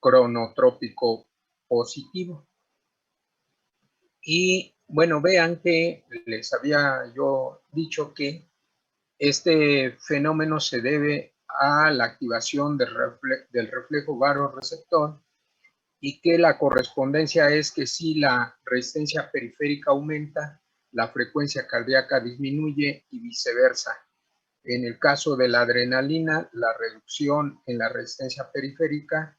cronotrópico positivo. Y bueno, vean que les había yo dicho que este fenómeno se debe a la activación del reflejo barorreceptor y que la correspondencia es que si la resistencia periférica aumenta, la frecuencia cardíaca disminuye y viceversa. En el caso de la adrenalina, la reducción en la resistencia periférica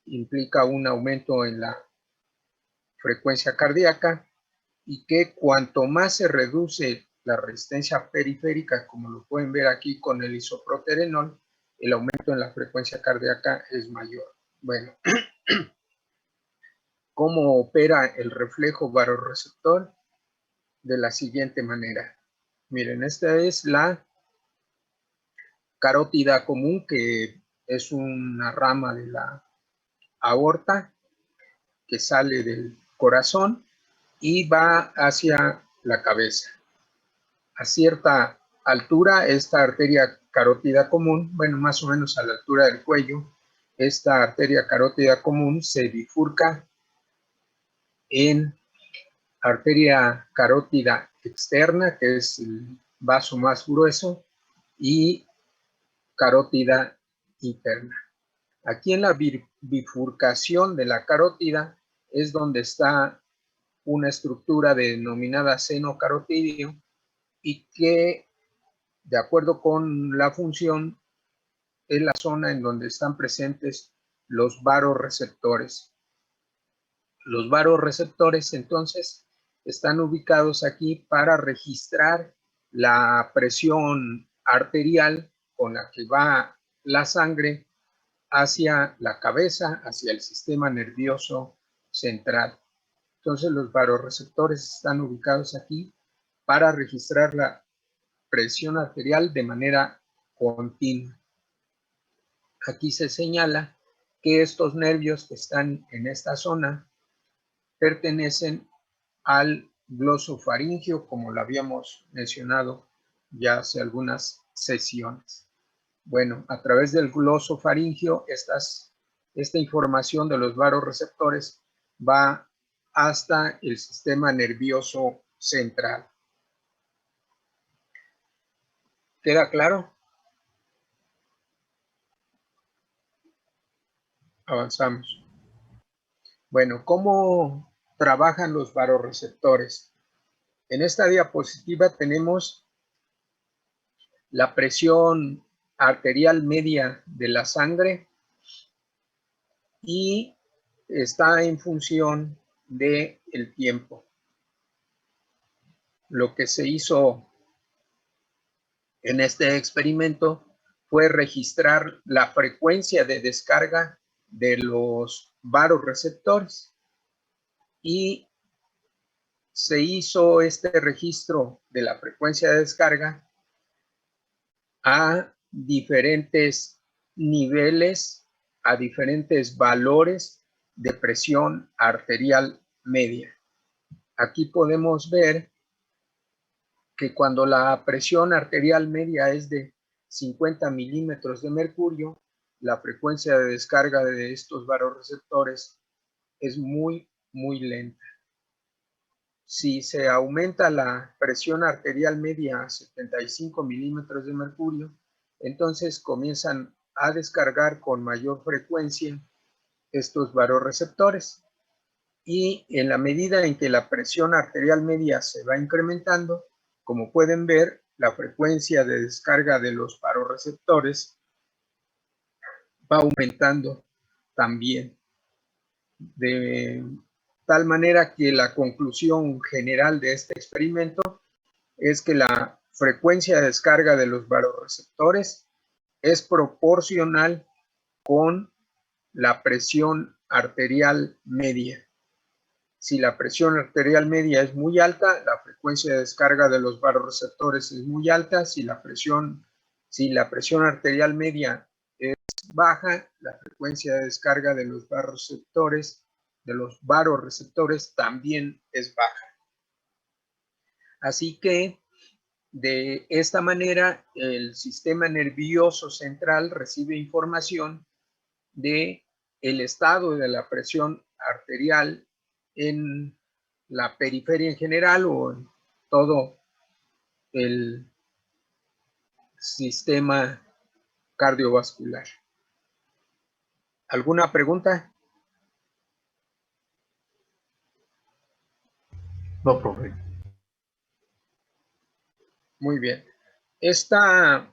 implica un aumento en la frecuencia cardíaca y que cuanto más se reduce la resistencia periférica, como lo pueden ver aquí con el isoproterenol, el aumento en la frecuencia cardíaca es mayor. Bueno, ¿cómo opera el reflejo barorreceptor? De la siguiente manera. Miren, esta es la carótida común, que es una rama de la aorta que sale del corazón y va hacia la cabeza. A cierta altura, esta arteria carótida común, bueno, más o menos a la altura del cuello, esta arteria carótida común se bifurca en arteria carótida externa, que es el vaso más grueso, y carótida interna. Aquí en la bifurcación de la carótida es donde está una estructura denominada seno carotídeo y que, de acuerdo con la función, es la zona en donde están presentes los barorreceptores. Los barorreceptores, entonces, están ubicados aquí para registrar la presión arterial con la que va la sangre hacia la cabeza, hacia el sistema nervioso central. Entonces, los barorreceptores están ubicados aquí para registrar la presión arterial de manera continua. Aquí se señala que estos nervios que están en esta zona pertenecen al glosofaringio, como lo habíamos mencionado ya hace algunas sesiones. Bueno, a través del glosofaringio, esta información de los barorreceptores va hasta el sistema nervioso central. ¿Queda claro? Avanzamos. Bueno, ¿cómo trabajan los barorreceptores? En esta diapositiva tenemos la presión arterial media de la sangre y está en función del tiempo. Lo que se hizo en este experimento fue registrar la frecuencia de descarga de los barorreceptores y se hizo este registro de la frecuencia de descarga a diferentes niveles, a diferentes valores de presión arterial media. Aquí podemos ver que cuando la presión arterial media es de 50 milímetros de mercurio, la frecuencia de descarga de estos barorreceptores es muy lenta. Si se aumenta la presión arterial media a 75 milímetros de mercurio, entonces comienzan a descargar con mayor frecuencia estos barorreceptores. Y en la medida en que la presión arterial media se va incrementando, como pueden ver, la frecuencia de descarga de los barorreceptores va aumentando también. De tal manera que la conclusión general de este experimento es que la frecuencia de descarga de los barorreceptores es proporcional con la presión arterial media. Si la presión arterial media es muy alta, la frecuencia de descarga de los barorreceptores es muy alta. Si la presión arterial media es baja, la frecuencia de descarga de los barorreceptores también es baja. Así que de esta manera el sistema nervioso central recibe información de el estado de la presión arterial en la periferia en general o en todo el sistema cardiovascular. ¿Alguna pregunta? No, profe. Muy bien. Esta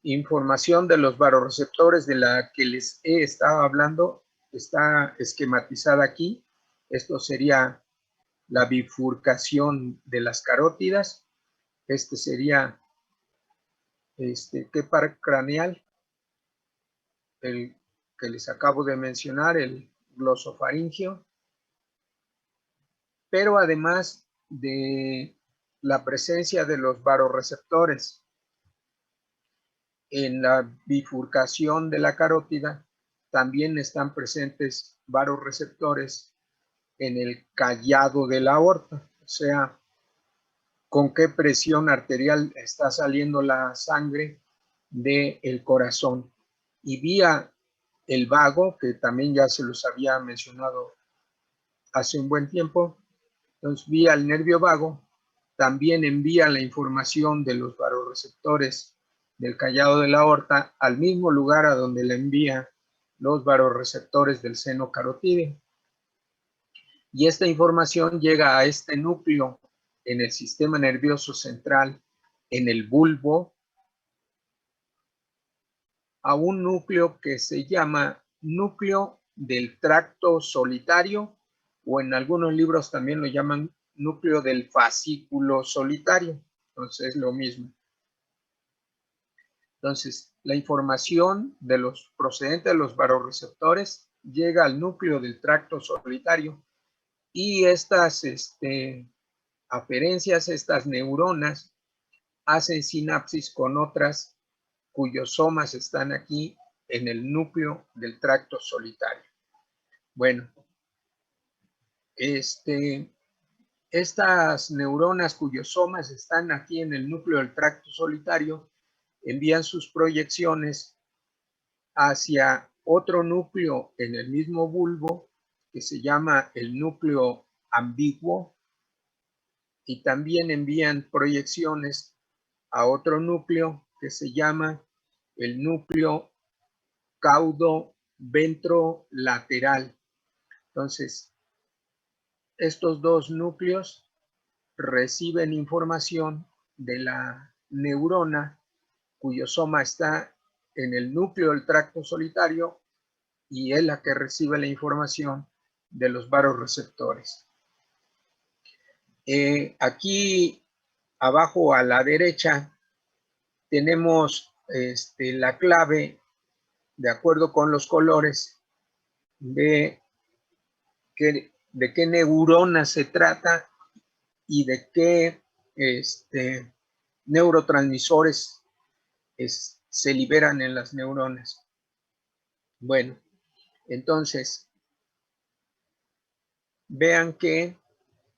información de los varoreceptores de la que les he estado hablando está esquematizada aquí. Esto sería la bifurcación de las carótidas. Este sería ¿qué par craneal? El que les acabo de mencionar, el glosofaringio. Pero además de la presencia de los varoreceptores en la bifurcación de la carótida, también están presentes varoreceptores en el callado de la aorta, o sea, con qué presión arterial está saliendo la sangre del corazón. Y vía el vago, que también ya se los había mencionado hace un buen tiempo, entonces vía el nervio vago, también envía la información de los varoreceptores del callado de la aorta al mismo lugar a donde la envía los varoreceptores del seno carotídeo. Y esta información llega a este núcleo en el sistema nervioso central, en el bulbo, a un núcleo que se llama núcleo del tracto solitario, o en algunos libros también lo llaman núcleo del fascículo solitario. Entonces es lo mismo. Entonces, la información de los procedentes de los varoreceptores llega al núcleo del tracto solitario y estas aferencias, estas neuronas, hacen sinapsis con otras cuyos somas están aquí en el núcleo del tracto solitario. Bueno, estas neuronas cuyos somas están aquí en el núcleo del tracto solitario envían sus proyecciones hacia otro núcleo en el mismo bulbo que se llama el núcleo ambiguo y también envían proyecciones a otro núcleo que se llama el núcleo caudo-ventrolateral. Entonces, estos dos núcleos reciben información de la neurona cuyo soma está en el núcleo del tracto solitario y es la que recibe la información de los varoreceptores. Aquí abajo a la derecha tenemos la clave de acuerdo con los colores de qué neurona se trata y de qué neurotransmisores se liberan en las neuronas. Bueno, entonces, vean que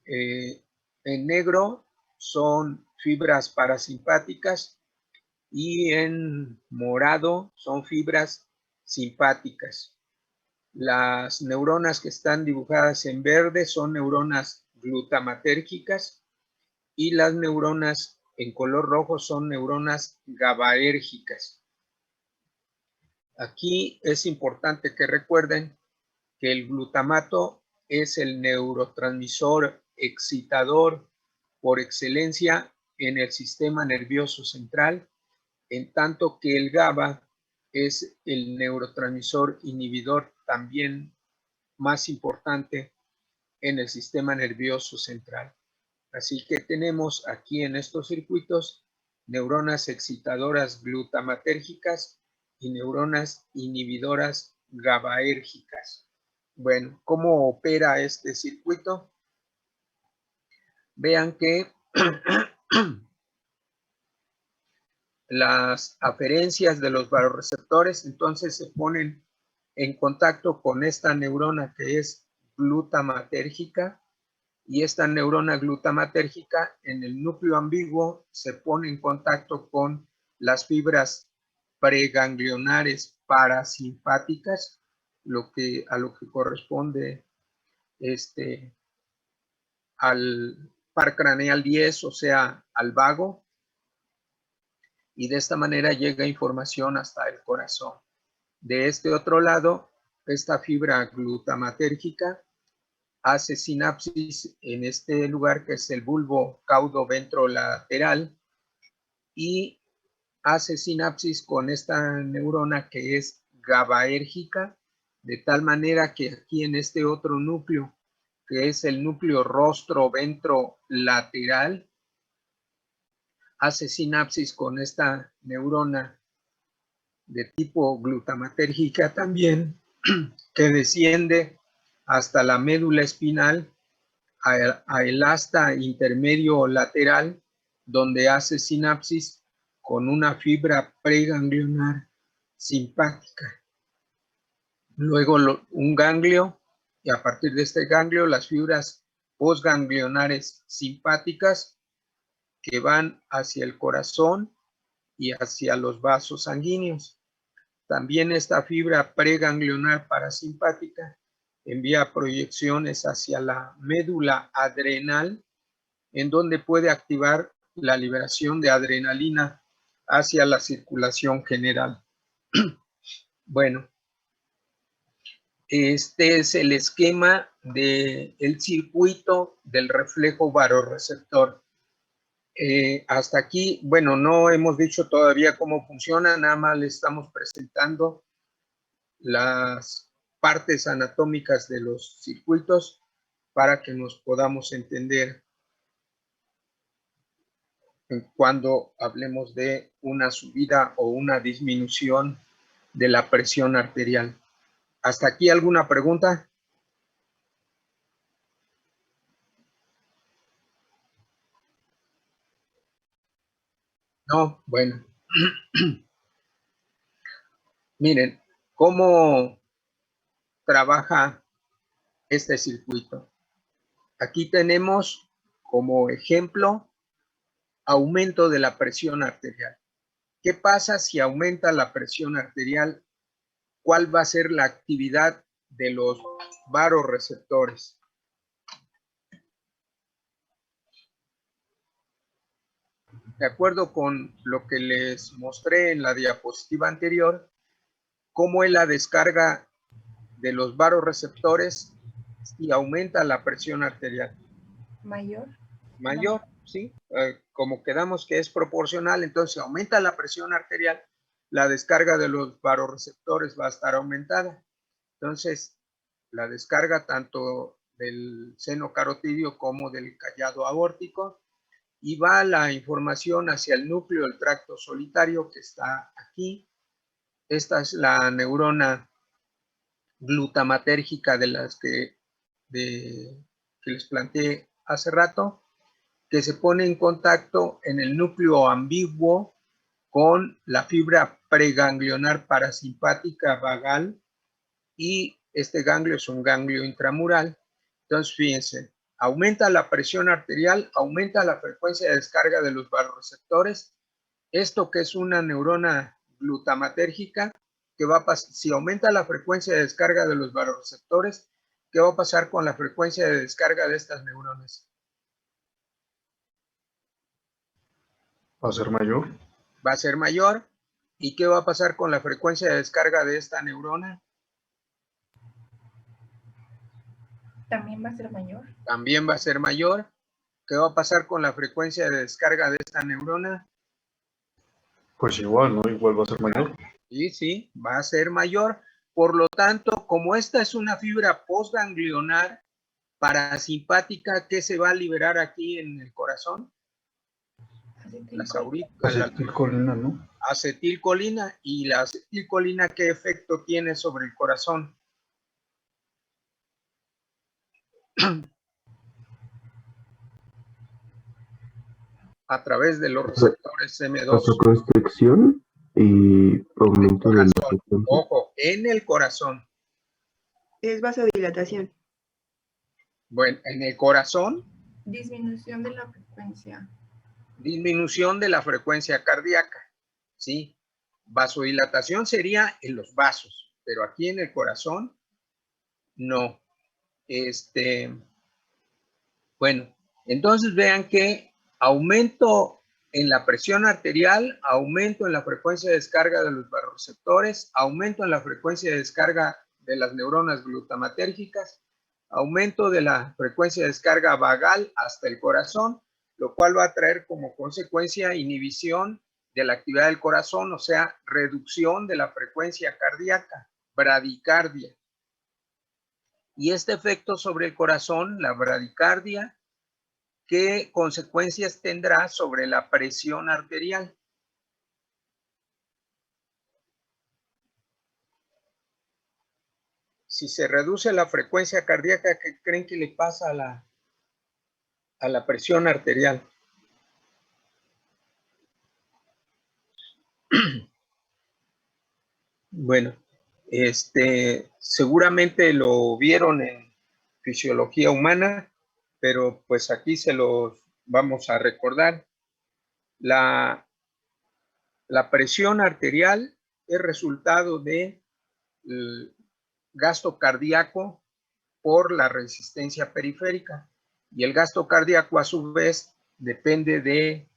en negro son fibras parasimpáticas y en morado son fibras simpáticas. Las neuronas que están dibujadas en verde son neuronas glutamatérgicas y las neuronas en color rojo son neuronas GABAérgicas. Aquí es importante que recuerden que el glutamato es el neurotransmisor excitador por excelencia en el sistema nervioso central, en tanto que el GABA es el neurotransmisor inhibidor también más importante en el sistema nervioso central. Así que tenemos aquí en estos circuitos neuronas excitadoras glutamatérgicas y neuronas inhibidoras GABAérgicas. Bueno, ¿cómo opera este circuito? Vean que las aferencias de los varoreceptores entonces se ponen en contacto con esta neurona que es glutamatérgica y esta neurona glutamatérgica en el núcleo ambiguo se pone en contacto con las fibras preganglionares parasimpáticas, a lo que corresponde al par craneal 10, o sea, al vago, y de esta manera llega información hasta el corazón. De este otro lado, esta fibra glutamatérgica hace sinapsis en este lugar que es el bulbo caudo-ventrolateral y hace sinapsis con esta neurona que es GABAérgica, de tal manera que aquí en este otro núcleo, que es el núcleo rostro-ventrolateral, hace sinapsis con esta neurona de tipo glutamatérgica también, que desciende hasta la médula espinal, a el asta intermedio lateral, donde hace sinapsis con una fibra preganglionar simpática. Luego un ganglio, y a partir de este ganglio las fibras postganglionares simpáticas que van hacia el corazón y hacia los vasos sanguíneos. También esta fibra preganglionar parasimpática envía proyecciones hacia la médula adrenal, en donde puede activar la liberación de adrenalina hacia la circulación general. Bueno, este es el esquema del circuito del reflejo vasoreceptor. Hasta aquí, bueno, no hemos dicho todavía cómo funciona, nada más le estamos presentando las partes anatómicas de los circuitos para que nos podamos entender cuando hablemos de una subida o una disminución de la presión arterial. ¿Hasta aquí alguna pregunta? No, bueno. Miren, ¿cómo trabaja este circuito? Aquí tenemos como ejemplo aumento de la presión arterial. ¿Qué pasa si aumenta la presión arterial? ¿Cuál va a ser la actividad de los vasoreceptores? De acuerdo con lo que les mostré en la diapositiva anterior, cómo es la descarga de los vasoreceptores si aumenta la presión arterial. Mayor. Mayor, ¿sí? Como quedamos que es proporcional, entonces si aumenta la presión arterial, la descarga de los vasoreceptores va a estar aumentada. Entonces, la descarga tanto del seno carotidio como del callado aórtico, y va la información hacia el núcleo del tracto solitario que está aquí. Esta es la neurona glutamatérgica de las que les planteé hace rato, que se pone en contacto en el núcleo ambiguo con la fibra preganglionar parasimpática vagal, y este ganglio es un ganglio intramural. Entonces, fíjense, aumenta la presión arterial, aumenta la frecuencia de descarga de los vasoreceptores. Esto que es una neurona glutamatérgica, que va a pasar, si aumenta la frecuencia de descarga de los vasoreceptores, ¿qué va a pasar con la frecuencia de descarga de estas neuronas? ¿Va a ser mayor? Va a ser mayor. ¿Y qué va a pasar con la frecuencia de descarga de esta neurona? También va a ser mayor. También va a ser mayor. ¿Qué va a pasar con la frecuencia de descarga de esta neurona? Pues igual, ¿no? Igual va a ser mayor. Sí, va a ser mayor. Por lo tanto, como esta es una fibra postganglionar parasimpática, ¿qué se va a liberar aquí en el corazón? Las acetilcolina, ¿no? Acetilcolina. ¿Y la acetilcolina qué efecto tiene sobre el corazón? A través de los receptores M2. Vasoconstricción y aumento de la frecuencia. Ojo, en el corazón. Es vasodilatación. Bueno, en el corazón. Disminución de la frecuencia. Disminución de la frecuencia cardíaca, ¿sí? Vasodilatación sería en los vasos, pero aquí en el corazón no. Bueno, entonces vean que aumento en la presión arterial, aumento en la frecuencia de descarga de los vasoreceptores, aumento en la frecuencia de descarga de las neuronas glutamatérgicas, aumento de la frecuencia de descarga vagal hasta el corazón, lo cual va a traer como consecuencia inhibición de la actividad del corazón, o sea, reducción de la frecuencia cardíaca, bradicardia. Y este efecto sobre el corazón, la bradicardia, ¿qué consecuencias tendrá sobre la presión arterial? Si se reduce la frecuencia cardíaca, ¿qué creen que le pasa a la presión arterial? Bueno, seguramente lo vieron en fisiología humana, pero pues aquí se los vamos a recordar. La presión arterial es resultado de gasto cardíaco por la resistencia periférica, y el gasto cardíaco a su vez depende de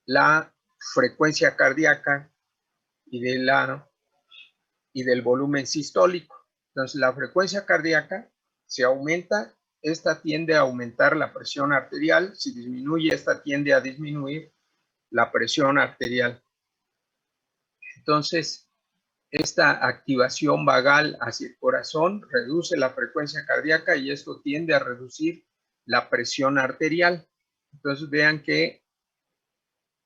la frecuencia cardíaca y del volumen sistólico. Entonces la frecuencia cardíaca se aumenta, esta tiende a aumentar la presión arterial, si disminuye, esta tiende a disminuir la presión arterial. Entonces, esta activación vagal hacia el corazón reduce la frecuencia cardíaca y esto tiende a reducir la presión arterial. Entonces vean que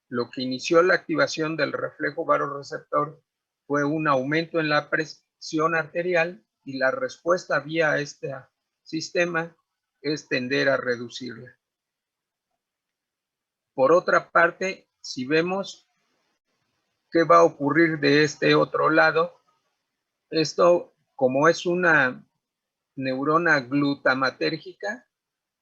lo que inició la activación del reflejo vasoreceptor fue un aumento en la presión arterial y la respuesta vía este sistema es tender a reducirla. Por otra parte, si vemos qué va a ocurrir de este otro lado, esto, como es una neurona glutamatérgica,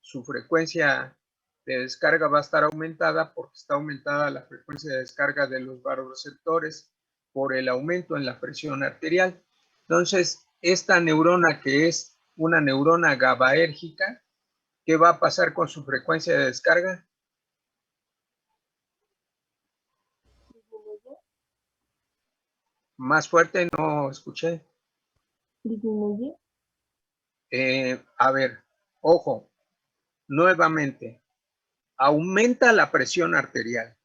su frecuencia de descarga va a estar aumentada porque está aumentada la frecuencia de descarga de los vasoreceptores por el aumento en la presión arterial. Entonces, esta neurona, que es una neurona GABAérgica, ¿qué va a pasar con su frecuencia de descarga? Más fuerte, no escuché. Disminuye. A ver, ojo, nuevamente, aumenta la presión arterial.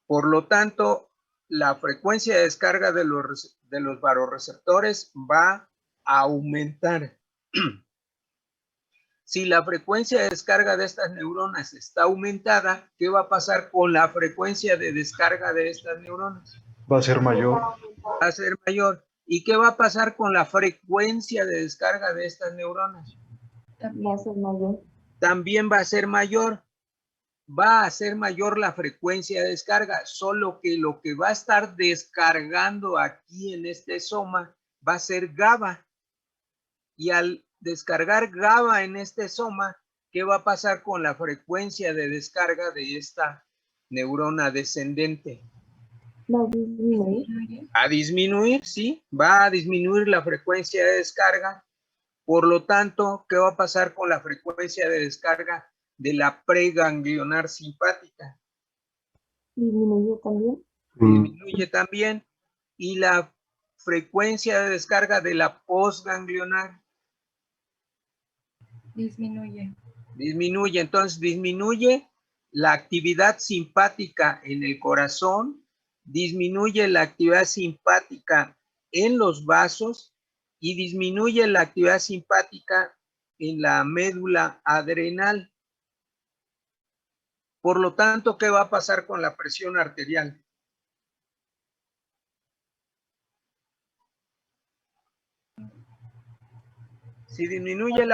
Por lo tanto, la frecuencia de descarga de los vasoreceptores va a aumentar. Si la frecuencia de descarga de estas neuronas está aumentada, ¿qué va a pasar con la frecuencia de descarga de estas neuronas? Va a ser mayor. Va a ser mayor. ¿Y qué va a pasar con la frecuencia de descarga de estas neuronas? Va a ser mayor. También va a ser mayor. Va a ser mayor la frecuencia de descarga, solo que lo que va a estar descargando aquí en este soma va a ser GABA. Y al descargar GABA en este soma, ¿qué va a pasar con la frecuencia de descarga de esta neurona descendente? Va a disminuir. A disminuir, sí, va a disminuir la frecuencia de descarga. Por lo tanto, ¿qué va a pasar con la frecuencia de descarga de la preganglionar simpática? Disminuye también. Disminuye también. Y la frecuencia de descarga de la postganglionar Disminuye. disminuye. Entonces disminuye la actividad simpática en el corazón, disminuye la actividad simpática en los vasos y disminuye la actividad simpática en la médula adrenal. Por lo tanto, ¿qué va a pasar con la presión arterial? Si disminuye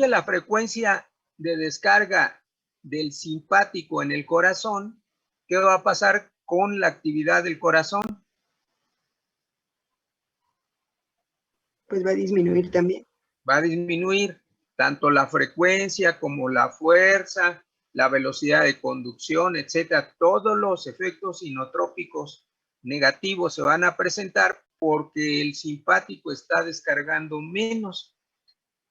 la frecuencia de descarga del simpático en el corazón, ¿qué va a pasar con la actividad del corazón? Pues va a disminuir también. Va a disminuir tanto la frecuencia como la fuerza la velocidad de conducción, etcétera. Todos los efectos inotrópicos negativos se van a presentar porque el simpático está descargando menos.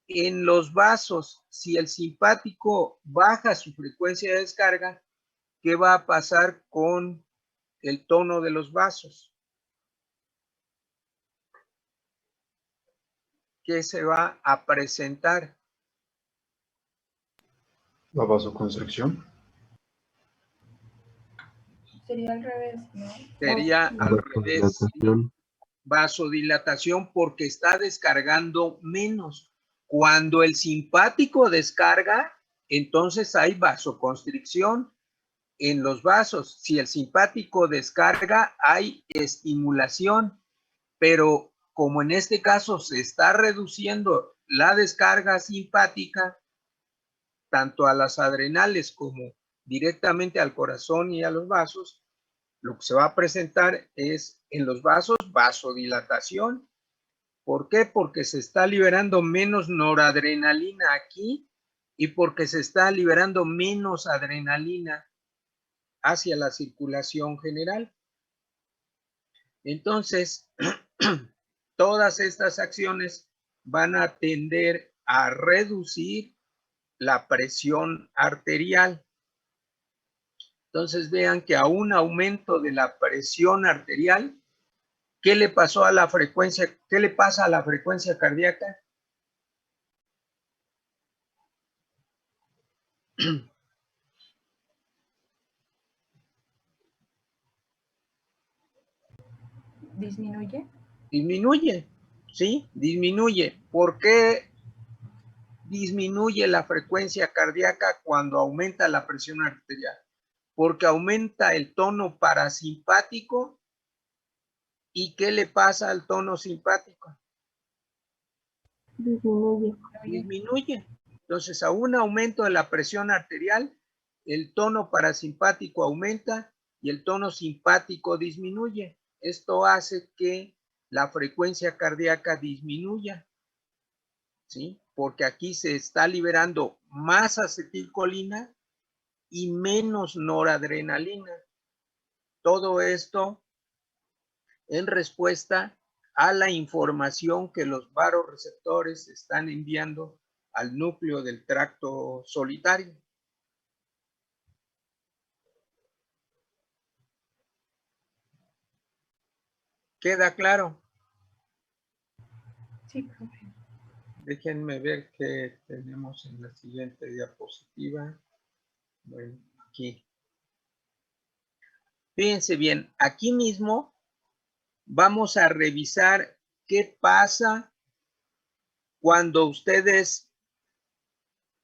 En los vasos, si el simpático baja su frecuencia de descarga, ¿qué va a pasar con el tono de los vasos? ¿Qué se va a presentar? La vasoconstricción. Sería al revés, ¿no? Sería al revés. Vasodilatación. Vasodilatación porque está descargando menos. Cuando el simpático descarga, entonces hay vasoconstricción en los vasos. Si el simpático descarga, hay estimulación, pero como en este caso se está reduciendo la descarga simpática, tanto a las adrenales como directamente al corazón y a los vasos, lo que se va a presentar es en los vasos vasodilatación. ¿Por qué? Porque se está liberando menos noradrenalina aquí y porque se está liberando menos adrenalina hacia la circulación general. Entonces, todas estas acciones van a tender a reducir la presión arterial. Entonces vean que a un aumento de la presión arterial, ¿qué le pasó a la frecuencia? ¿Qué le pasa a la frecuencia cardíaca? ¿Disminuye? Disminuye, ¿sí? Disminuye. ¿Por qué disminuye la frecuencia cardíaca cuando aumenta la presión arterial? Porque aumenta el tono parasimpático. ¿Y qué le pasa al tono simpático? Disminuye. Disminuye. Entonces, a un aumento de la presión arterial, el tono parasimpático aumenta y el tono simpático disminuye. Esto hace que la frecuencia cardíaca disminuya, ¿sí? Porque aquí se está liberando más acetilcolina y menos noradrenalina. Todo esto en respuesta a la información que los vasoreceptores están enviando al núcleo del tracto solitario. ¿Queda claro? Sí, profe. Déjenme ver qué tenemos en la siguiente diapositiva. Bueno, aquí. Fíjense bien, aquí mismo vamos a revisar qué pasa cuando ustedes,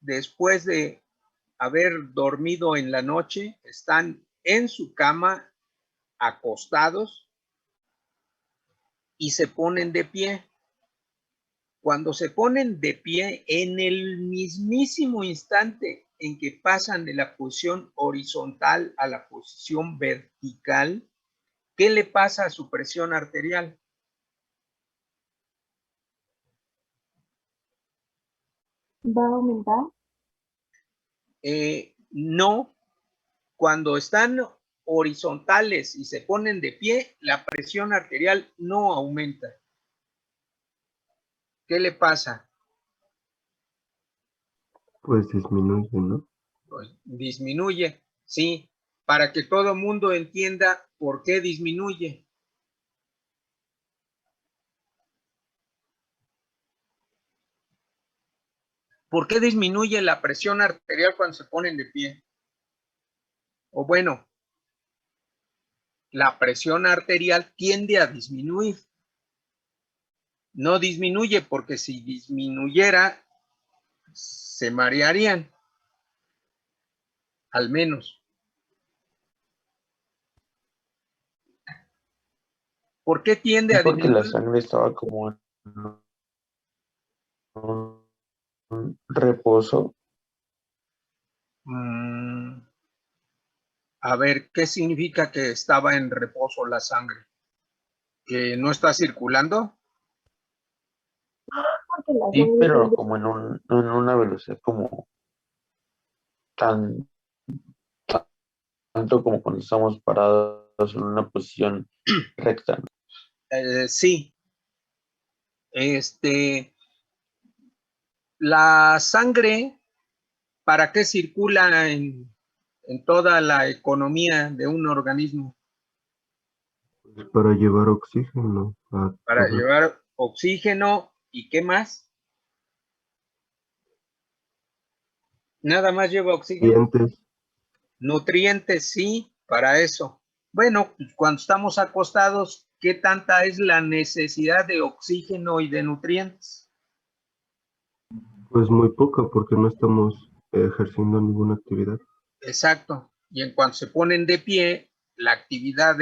después de haber dormido en la noche, están en su cama acostados y se ponen de pie. Cuando se ponen de pie, en el mismísimo instante en que pasan de la posición horizontal a la posición vertical, ¿qué le pasa a su presión arterial? ¿Va a aumentar? No, cuando están horizontales y se ponen de pie, la presión arterial no aumenta. ¿Qué le pasa? Pues disminuye, ¿no? Pues disminuye, sí, para que todo el mundo entienda por qué disminuye. ¿Por qué disminuye la presión arterial cuando se ponen de pie? O bueno, la presión arterial tiende a disminuir. No disminuye porque si disminuyera, se marearían, al menos. ¿Por qué tiende a Porque la disminuir? sangre estaba como en un reposo. A ver, ¿qué significa que estaba en reposo la sangre? ¿Que no está circulando? Porque la Sí, sangre pero tiende- como en una velocidad como tan tanto como cuando estamos parados en una posición recta, ¿no? Sí. La sangre, ¿para qué circula en toda la economía de un organismo? Para llevar oxígeno a Para todo. llevar oxígeno y ¿qué más? Nada más lleva oxígeno. Dientes, Nutrientes, sí, para eso. Bueno, pues cuando estamos acostados, ¿qué tanta es la necesidad de oxígeno y de nutrientes? pues muy poca porque no estamos ejerciendo ninguna actividad. Exacto. Y en cuanto se ponen de pie, la actividad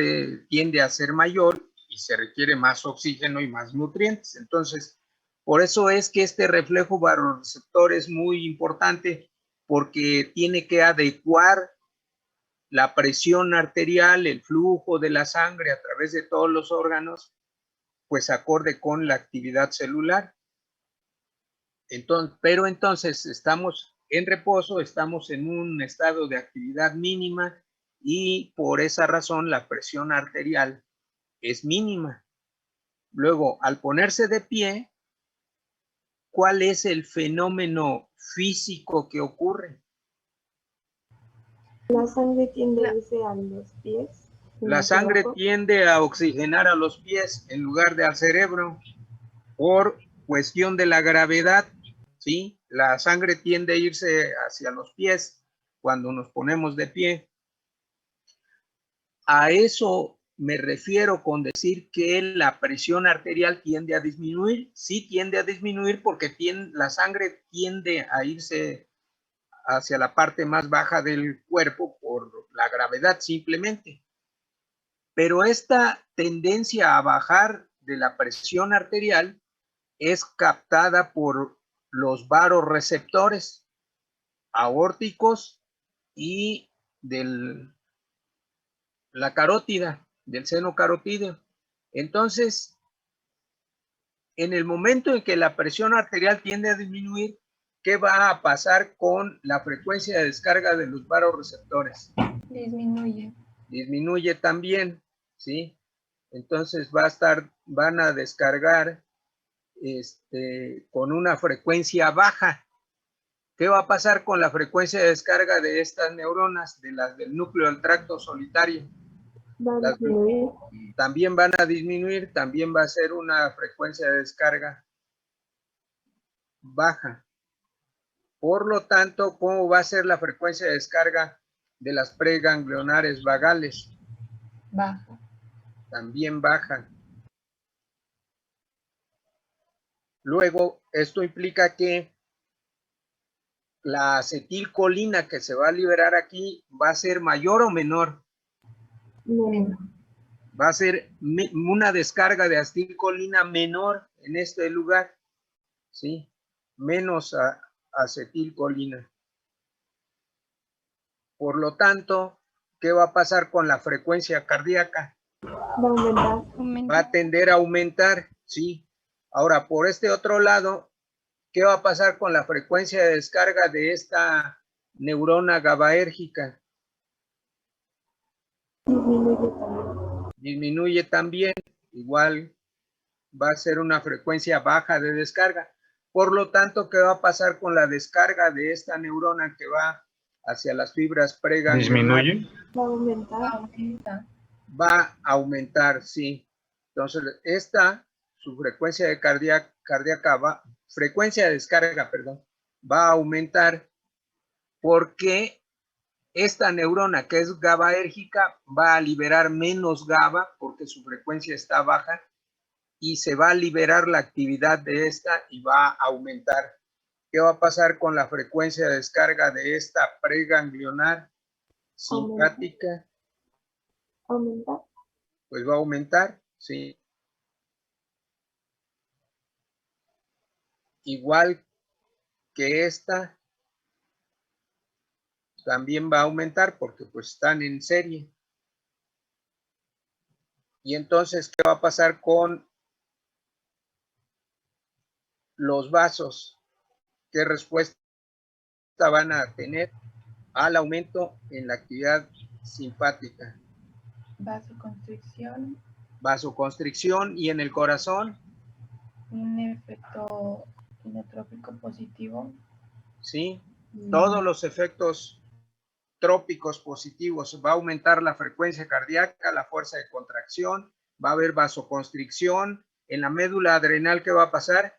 tiende a ser mayor y se requiere más oxígeno y más nutrientes. Entonces, por eso es que este reflejo baroreceptor es muy importante porque tiene que adecuar la presión arterial, el flujo de la sangre a través de todos los órganos, pues acorde con la actividad celular. Pero entonces estamos en reposo, estamos en un estado de actividad mínima y por esa razón la presión arterial es mínima. Luego, al ponerse de pie, ¿cuál es el fenómeno físico que ocurre? La sangre tiende a irse a los pies. La hacia sangre abajo. tiende a oxigenar a los pies en lugar de al cerebro por cuestión de la gravedad, ¿sí? La sangre tiende a irse hacia los pies cuando nos ponemos de pie. A eso me refiero con decir que la presión arterial tiende a disminuir. Sí tiende a disminuir porque la sangre tiende a irse hacia la parte más baja del cuerpo por la gravedad simplemente. Pero esta tendencia a bajar de la presión arterial es captada por los varoreceptores aórticos y de la carótida, del seno carotídeo. Entonces, en el momento en que la presión arterial tiende a disminuir, ¿qué va a pasar con la frecuencia de descarga de los varoreceptores? Disminuye. Disminuye también, ¿sí? Entonces van a descargar con una frecuencia baja. ¿Qué va a pasar con la frecuencia de descarga de estas neuronas, de las del núcleo del tracto solitario? Va a disminuir. También van a disminuir, también va a ser una frecuencia de descarga baja. Por lo tanto, ¿cómo va a ser la frecuencia de descarga de las preganglionares vagales? Baja. También baja. Luego, esto implica que la acetilcolina que se va a liberar aquí va a ser mayor o menor. Menor. Va a ser una descarga de acetilcolina menor en este lugar, ¿sí? Menos acetilcolina. Por lo tanto, ¿qué va a pasar con la frecuencia cardíaca? Va a aumentar. Va a tender a aumentar, ¿sí? Ahora, por este otro lado, ¿qué va a pasar con la frecuencia de descarga de esta neurona GABAérgica? Disminuye también. Disminuye también, igual va a ser una frecuencia baja de descarga. Por lo tanto, ¿qué va a pasar con la descarga de esta neurona que va hacia las fibras preganglionares? ¿Disminuye? Va a aumentar. Va a aumentar, sí. Entonces, su frecuencia de frecuencia de descarga, perdón, va a aumentar porque esta neurona que es GABAérgica va a liberar menos GABA porque su frecuencia está baja y se va a liberar la actividad de esta y va a aumentar. ¿Qué va a pasar con la frecuencia de descarga de esta preganglionar simpática? Aumentar. Pues va a aumentar, sí. Igual que esta, también va a aumentar porque pues están en serie. Y entonces, ¿qué va a pasar con los vasos? ¿Qué respuesta van a tener al aumento en la actividad simpática. Vasoconstricción, Vasoconstricción, y en el corazón, un efecto inotrópico positivo. ¿sí? Todos los efectos trópicos positivos. Va a aumentar la frecuencia cardíaca, la fuerza de contracción, va a haber vasoconstricción. En la médula adrenal, ¿qué va a pasar?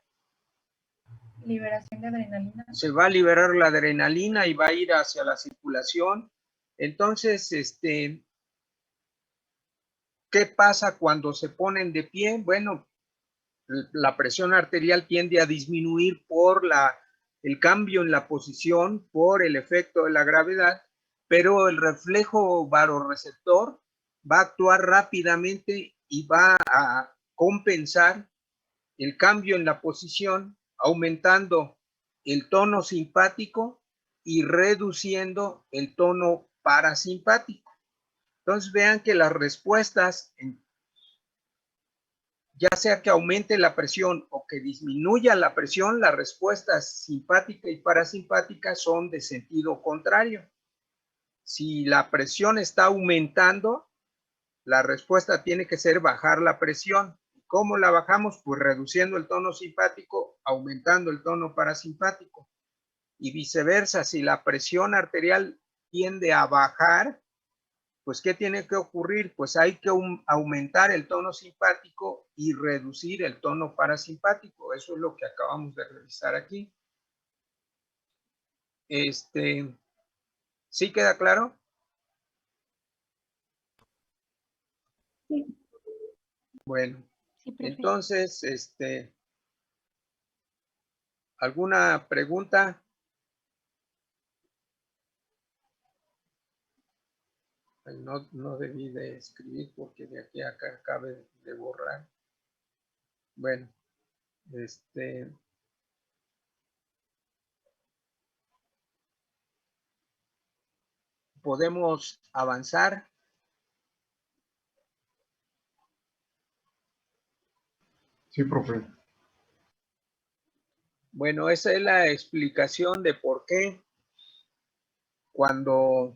Liberación de adrenalina. Se va a liberar la adrenalina y va a ir hacia la circulación. Entonces, ¿qué pasa cuando se ponen de pie? Bueno, la presión arterial tiende a disminuir por el cambio en la posición, por el efecto de la gravedad, pero el reflejo vasoreceptor va a actuar rápidamente y va a compensar el cambio en la posición, aumentando el tono simpático y reduciendo el tono parasimpático. Entonces vean que las respuestas, ya sea que aumente la presión o que disminuya la presión, las respuestas simpática y parasimpática son de sentido contrario. Si la presión está aumentando, la respuesta tiene que ser bajar la presión. ¿Cómo la bajamos? Pues reduciendo el tono simpático, aumentando el tono parasimpático. Y viceversa, si la presión arterial tiende a bajar, pues ¿qué tiene que ocurrir? Pues hay que aumentar el tono simpático y reducir el tono parasimpático. Eso es lo que acabamos de revisar aquí. ¿Sí queda claro? Sí. Bueno, Sí, profe. entonces, ¿alguna pregunta? No debí de escribir porque de aquí a acá acabe de borrar. Bueno, podemos avanzar. Sí, profe. Bueno, esa es la explicación de por qué cuando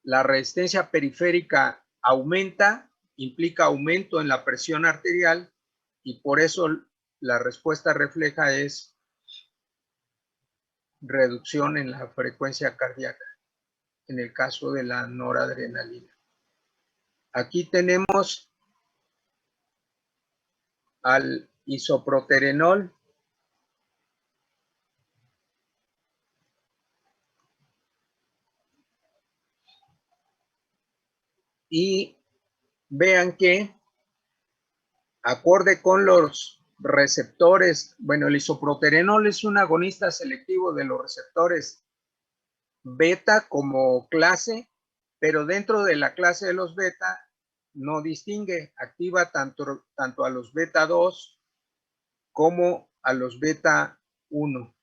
la resistencia periférica aumenta, implica aumento en la presión arterial, y por eso la respuesta refleja es reducción en la frecuencia cardíaca, en el caso de la noradrenalina. Aquí tenemos al isoproterenol. Y vean que, acorde con los receptores, bueno, el isoproterenol es un agonista selectivo de los receptores beta como clase, pero dentro de la clase de los beta no distingue, activa tanto a los beta 2 como a los beta 1.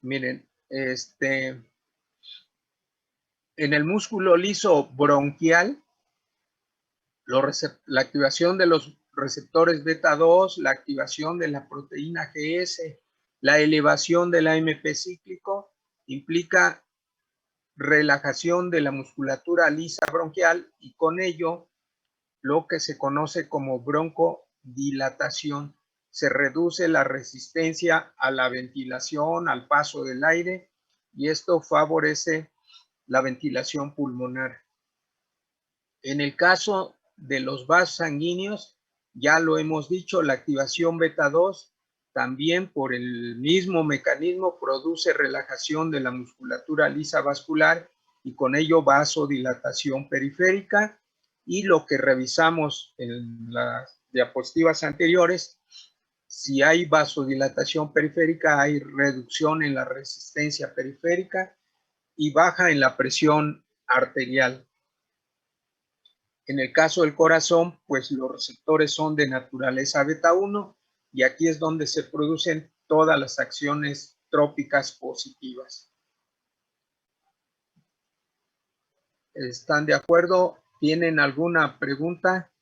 Miren, en el músculo liso bronquial, la activación de los receptores beta 2, la activación de la proteína GS, la elevación del AMP cíclico, implica relajación de la musculatura lisa bronquial y con ello lo que se conoce como broncodilatación. Se reduce la resistencia a la ventilación, al paso del aire, y esto favorece la ventilación pulmonar. En el caso de los vasos sanguíneos, ya lo hemos dicho, la activación beta 2 también por el mismo mecanismo produce relajación de la musculatura lisa vascular y con ello vasodilatación periférica. Y lo que revisamos en las diapositivas anteriores, si hay vasodilatación periférica, hay reducción en la resistencia periférica y baja en la presión arterial. En el caso del corazón, pues los receptores son de naturaleza beta 1 y aquí es donde se producen todas las acciones trópicas positivas. ¿Están de acuerdo? ¿Tienen alguna pregunta?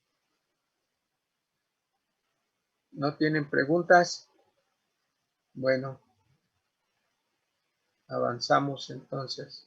¿No tienen preguntas? Bueno. Avanzamos entonces.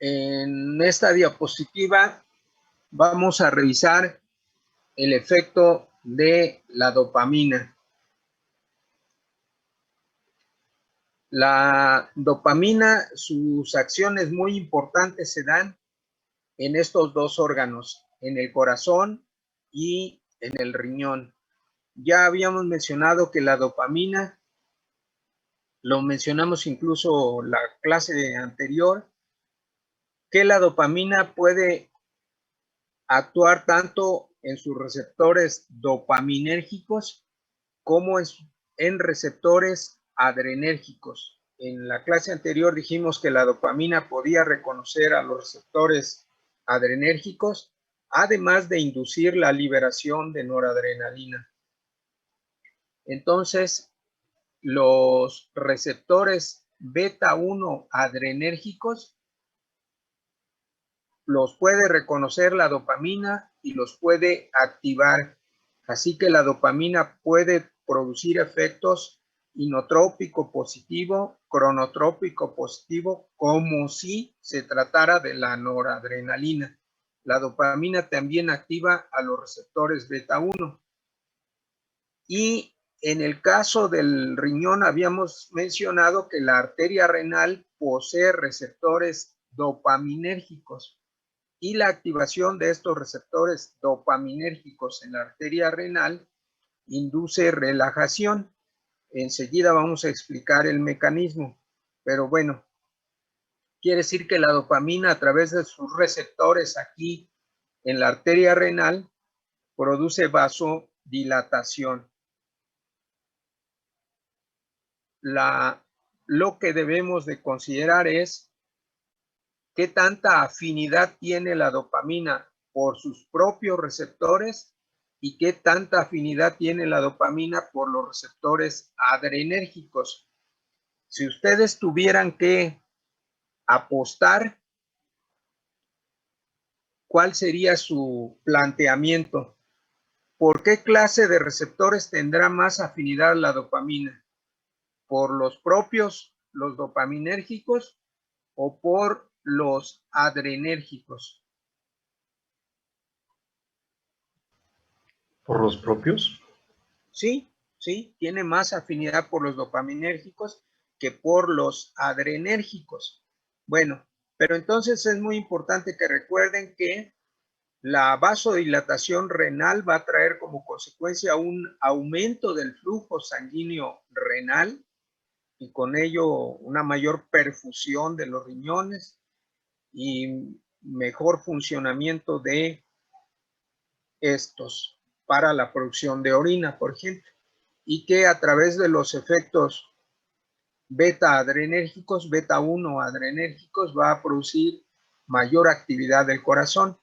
En esta diapositiva vamos a revisar el efecto de la dopamina. La dopamina, sus acciones muy importantes se dan en estos dos órganos, en el corazón y en el riñón. Ya habíamos mencionado que la dopamina, lo mencionamos incluso la clase anterior, que la dopamina puede actuar tanto en sus receptores dopaminérgicos como en receptores adrenérgicos. En la clase anterior dijimos que la dopamina podía reconocer a los receptores adrenérgicos, además de inducir la liberación de noradrenalina. Entonces, los receptores beta 1 adrenérgicos los puede reconocer la dopamina y los puede activar. Así que la dopamina puede producir efectos inotrópico positivo, cronotrópico positivo, como si se tratara de la noradrenalina. La dopamina también activa a los receptores beta 1. Y en el caso del riñón habíamos mencionado que la arteria renal posee receptores dopaminérgicos. Y la activación de estos receptores dopaminérgicos en la arteria renal induce relajación. Enseguida vamos a explicar el mecanismo, pero bueno, quiere decir que la dopamina a través de sus receptores aquí en la arteria renal produce vasodilatación. Lo que debemos de considerar es qué tanta afinidad tiene la dopamina por sus propios receptores y qué tanta afinidad tiene la dopamina por los receptores adrenérgicos. Si ustedes tuvieran que apostar, ¿cuál sería su planteamiento? ¿Por qué clase de receptores tendrá más afinidad la dopamina? ¿Por los propios, los dopaminérgicos o por los adrenérgicos? ¿Por los propios? Sí, tiene más afinidad por los dopaminérgicos que por los adrenérgicos. Bueno, pero entonces es muy importante que recuerden que la vasodilatación renal va a traer como consecuencia un aumento del flujo sanguíneo renal y con ello una mayor perfusión de los riñones y mejor funcionamiento de estos para la producción de orina, por ejemplo, y que a través de los efectos beta adrenérgicos, beta 1 adrenérgicos, va a producir mayor actividad del corazón.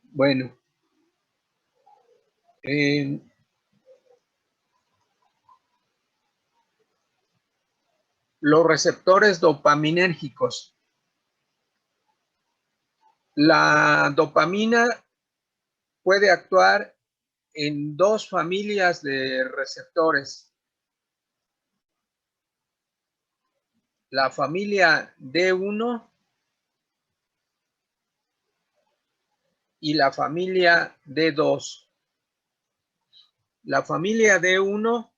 Bueno, los receptores dopaminérgicos. La dopamina puede actuar en dos familias de receptores. La familia D1 y la familia D2. La familia D1,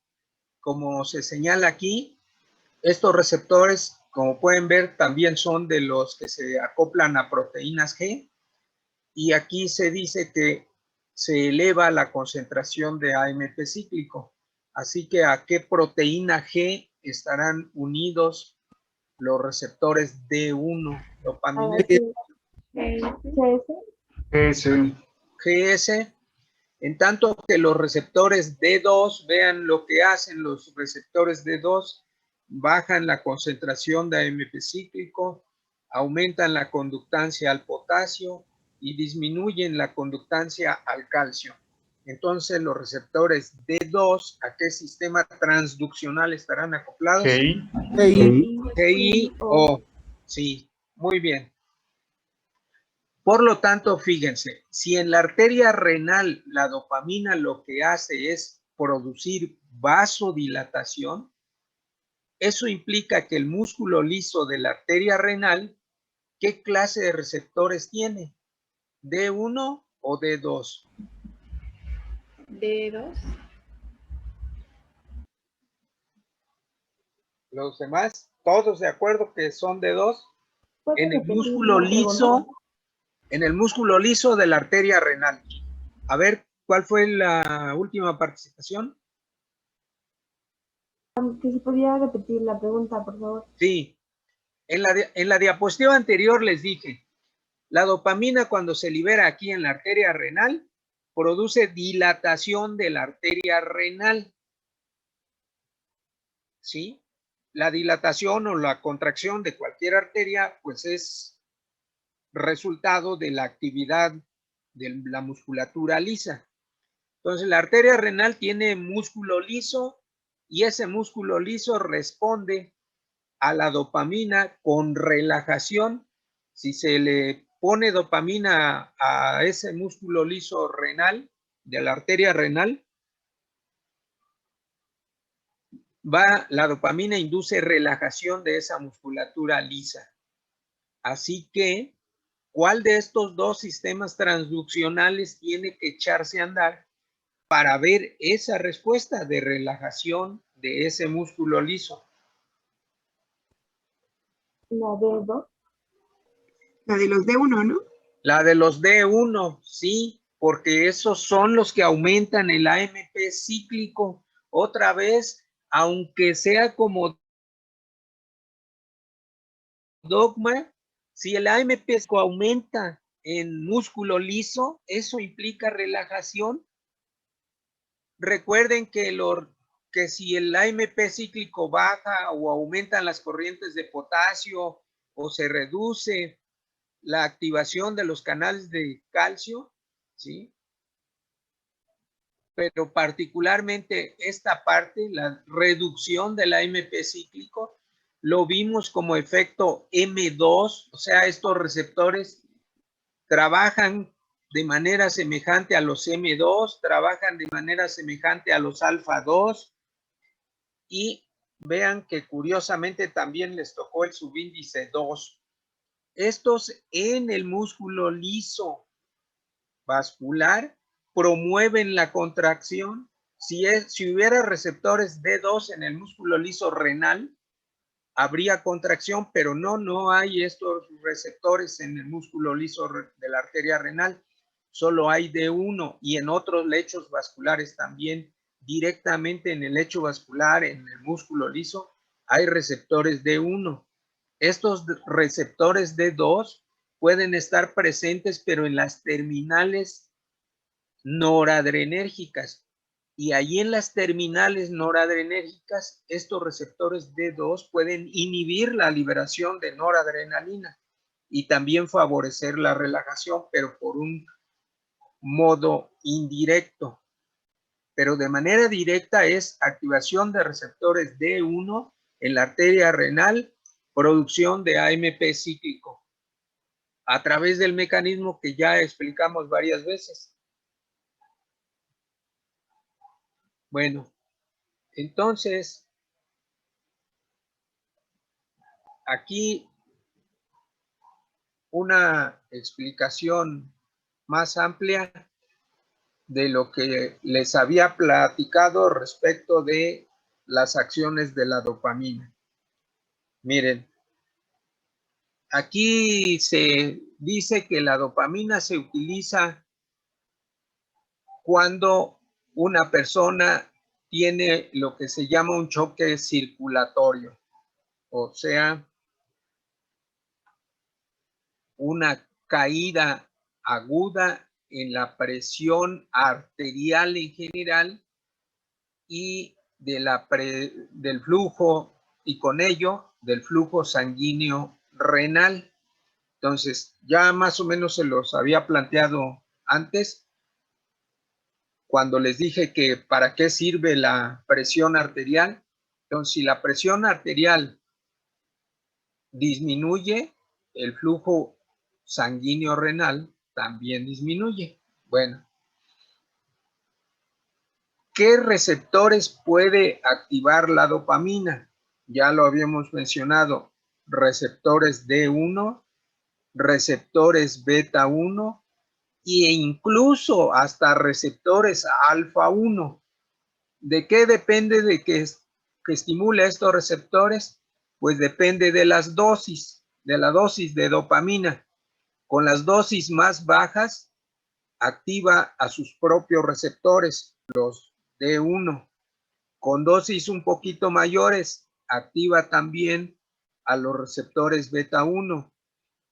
como se señala aquí, estos receptores, como pueden ver, también son de los que se acoplan a proteínas G. Y aquí se dice que se eleva la concentración de AMP cíclico. Así que ¿a qué proteína G estarán unidos los receptores D1 dopaminérgicos? GS. En tanto que los receptores D2, vean lo que hacen los receptores D2, bajan la concentración de AMP cíclico aumentan la conductancia al potasio y disminuyen la conductancia al calcio. Entonces, los receptores D2, ¿a qué sistema transduccional estarán acoplados? GI. GI-O. Sí, muy bien. Por lo tanto, fíjense, si en la arteria renal la dopamina lo que hace es producir vasodilatación, eso implica que el músculo liso de la arteria renal, ¿qué clase de receptores tiene? ¿D1 o D2? D2. Los demás, todos de acuerdo que son D2. ¿Puedes En el repetir músculo la pregunta? liso, en el músculo liso de la arteria renal. A ver, ¿cuál fue la última participación? Que si podía repetir la pregunta, por favor. Sí. En la diapositiva anterior les dije, la dopamina cuando se libera aquí en la arteria renal, produce dilatación de la arteria renal. ¿Sí? La dilatación o la contracción de cualquier arteria, pues es resultado de la actividad de la musculatura lisa. Entonces, la arteria renal tiene músculo liso y ese músculo liso responde a la dopamina con relajación. Si se le pone dopamina a ese músculo liso renal, de la arteria renal, la dopamina induce relajación de esa musculatura lisa. Así que, ¿cuál de estos dos sistemas transduccionales tiene que echarse a andar para ver esa respuesta de relajación de ese músculo liso? La D2. La de los D1, ¿no? La de los D1, sí, porque esos son los que aumentan el AMP cíclico. Otra vez, aunque sea como dogma, si el AMP aumenta en músculo liso, eso implica relajación. Recuerden que si el AMP cíclico baja o aumentan las corrientes de potasio o se reduce la activación de los canales de calcio, ¿sí? Pero particularmente esta parte, la reducción del AMP cíclico, lo vimos como efecto M2, o sea, estos receptores trabajan de manera semejante a los M2, trabajan de manera semejante a los alfa 2 y vean que curiosamente también les tocó el subíndice 2. Estos en el músculo liso vascular promueven la contracción. Si hubiera receptores D2 en el músculo liso renal, habría contracción, pero no hay estos receptores en el músculo liso de la arteria renal. Solo hay D1 y en otros lechos vasculares también, directamente en el lecho vascular, en el músculo liso, hay receptores D1. Estos receptores D2 pueden estar presentes, pero en las terminales noradrenérgicas. Y ahí en las terminales noradrenérgicas, estos receptores D2 pueden inhibir la liberación de noradrenalina y también favorecer la relajación, pero por un modo indirecto. Pero de manera directa es activación de receptores D1 en la arteria renal, producción de AMP cíclico, a través del mecanismo que ya explicamos varias veces. Bueno, entonces, aquí una explicación más amplia de lo que les había platicado respecto de las acciones de la dopamina. Miren, aquí se dice que la dopamina se utiliza cuando una persona tiene lo que se llama un choque circulatorio, o sea, una caída aguda en la presión arterial en general y del flujo, y con ello del flujo sanguíneo renal. Entonces, ya más o menos se los había planteado antes, cuando les dije que para qué sirve la presión arterial. Entonces, si la presión arterial disminuye, el flujo sanguíneo renal también disminuye. Bueno, ¿qué receptores puede activar la dopamina? Ya lo habíamos mencionado, receptores D1, receptores beta 1 e incluso hasta receptores alfa 1. ¿De qué depende de que estimule estos receptores? Pues depende de las dosis, de la dosis de dopamina. Con las dosis más bajas, activa a sus propios receptores, los D1. Con dosis un poquito mayores, activa también a los receptores beta 1.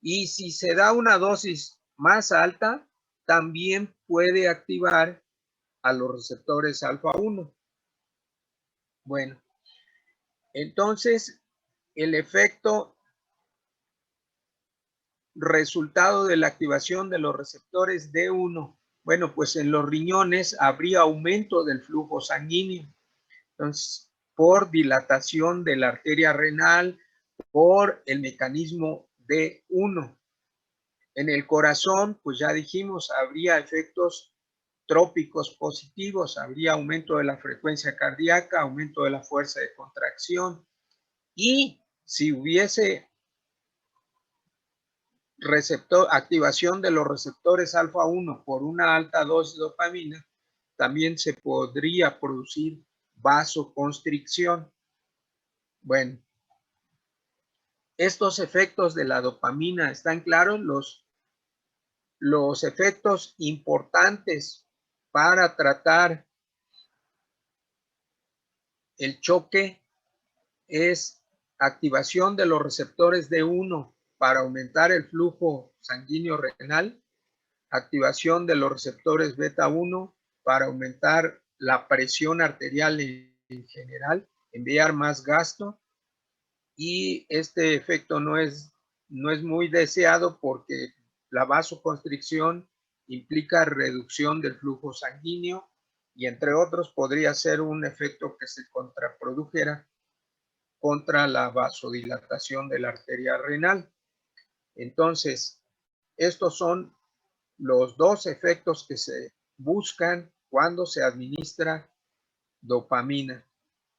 Y si se da una dosis más alta, también puede activar a los receptores alfa 1. Bueno, entonces el efecto resultado de la activación de los receptores D1, bueno, pues en los riñones habría aumento del flujo sanguíneo. Entonces, por dilatación de la arteria renal, por el mecanismo D1. En el corazón, pues ya dijimos, habría efectos trópicos positivos, habría aumento de la frecuencia cardíaca, aumento de la fuerza de contracción. Y si hubiese activación de los receptores alfa 1 por una alta dosis de dopamina, también se podría producir vasoconstricción. Bueno, estos efectos de la dopamina están claros. Los efectos importantes para tratar el choque es activación de los receptores D1 para aumentar el flujo sanguíneo renal, activación de los receptores beta 1 para aumentar la presión arterial en general, enviar más gasto, y este efecto no es muy deseado porque la vasoconstricción implica reducción del flujo sanguíneo y entre otros podría ser un efecto que se contraprodujera contra la vasodilatación de la arteria renal. Entonces, estos son los dos efectos que se buscan cuando se administra dopamina.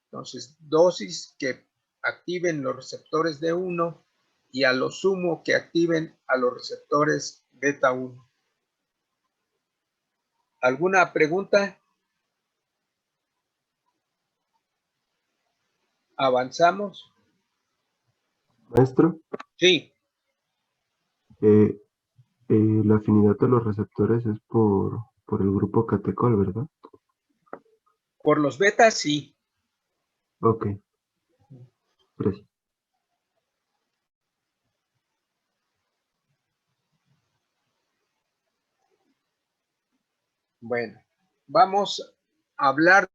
Entonces, dosis que activen los receptores D1 y a lo sumo que activen a los receptores beta 1. ¿Alguna pregunta? ¿Avanzamos? Maestro, Sí, la afinidad de los receptores es por el grupo catecol, ¿verdad? por los betas sí. Ok, gracias. Bueno, vamos a hablar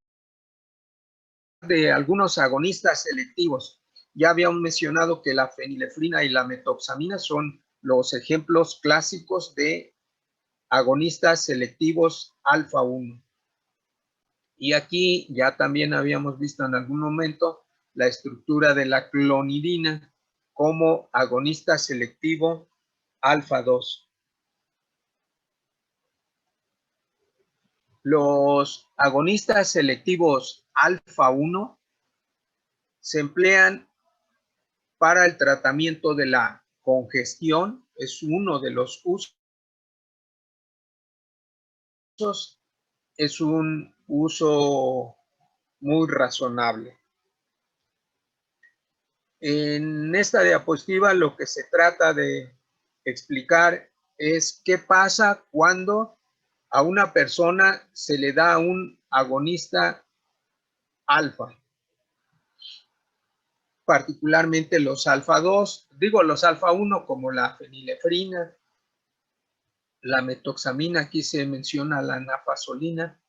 de algunos agonistas selectivos. Ya habíamos mencionado que la fenilefrina y la metoxamina son los ejemplos clásicos de agonistas selectivos alfa 1. Y aquí ya también habíamos visto en algún momento la estructura de la clonidina como agonista selectivo alfa 2. Los agonistas selectivos alfa 1 se emplean para el tratamiento de la congestión, es uno de los usos, es un uso muy razonable. En esta diapositiva lo que se trata de explicar es qué pasa cuando a una persona se le da un agonista alfa, particularmente los alfa 2, digo los alfa 1 como la fenilefrina, la metoxamina, aquí se menciona la nafasolina.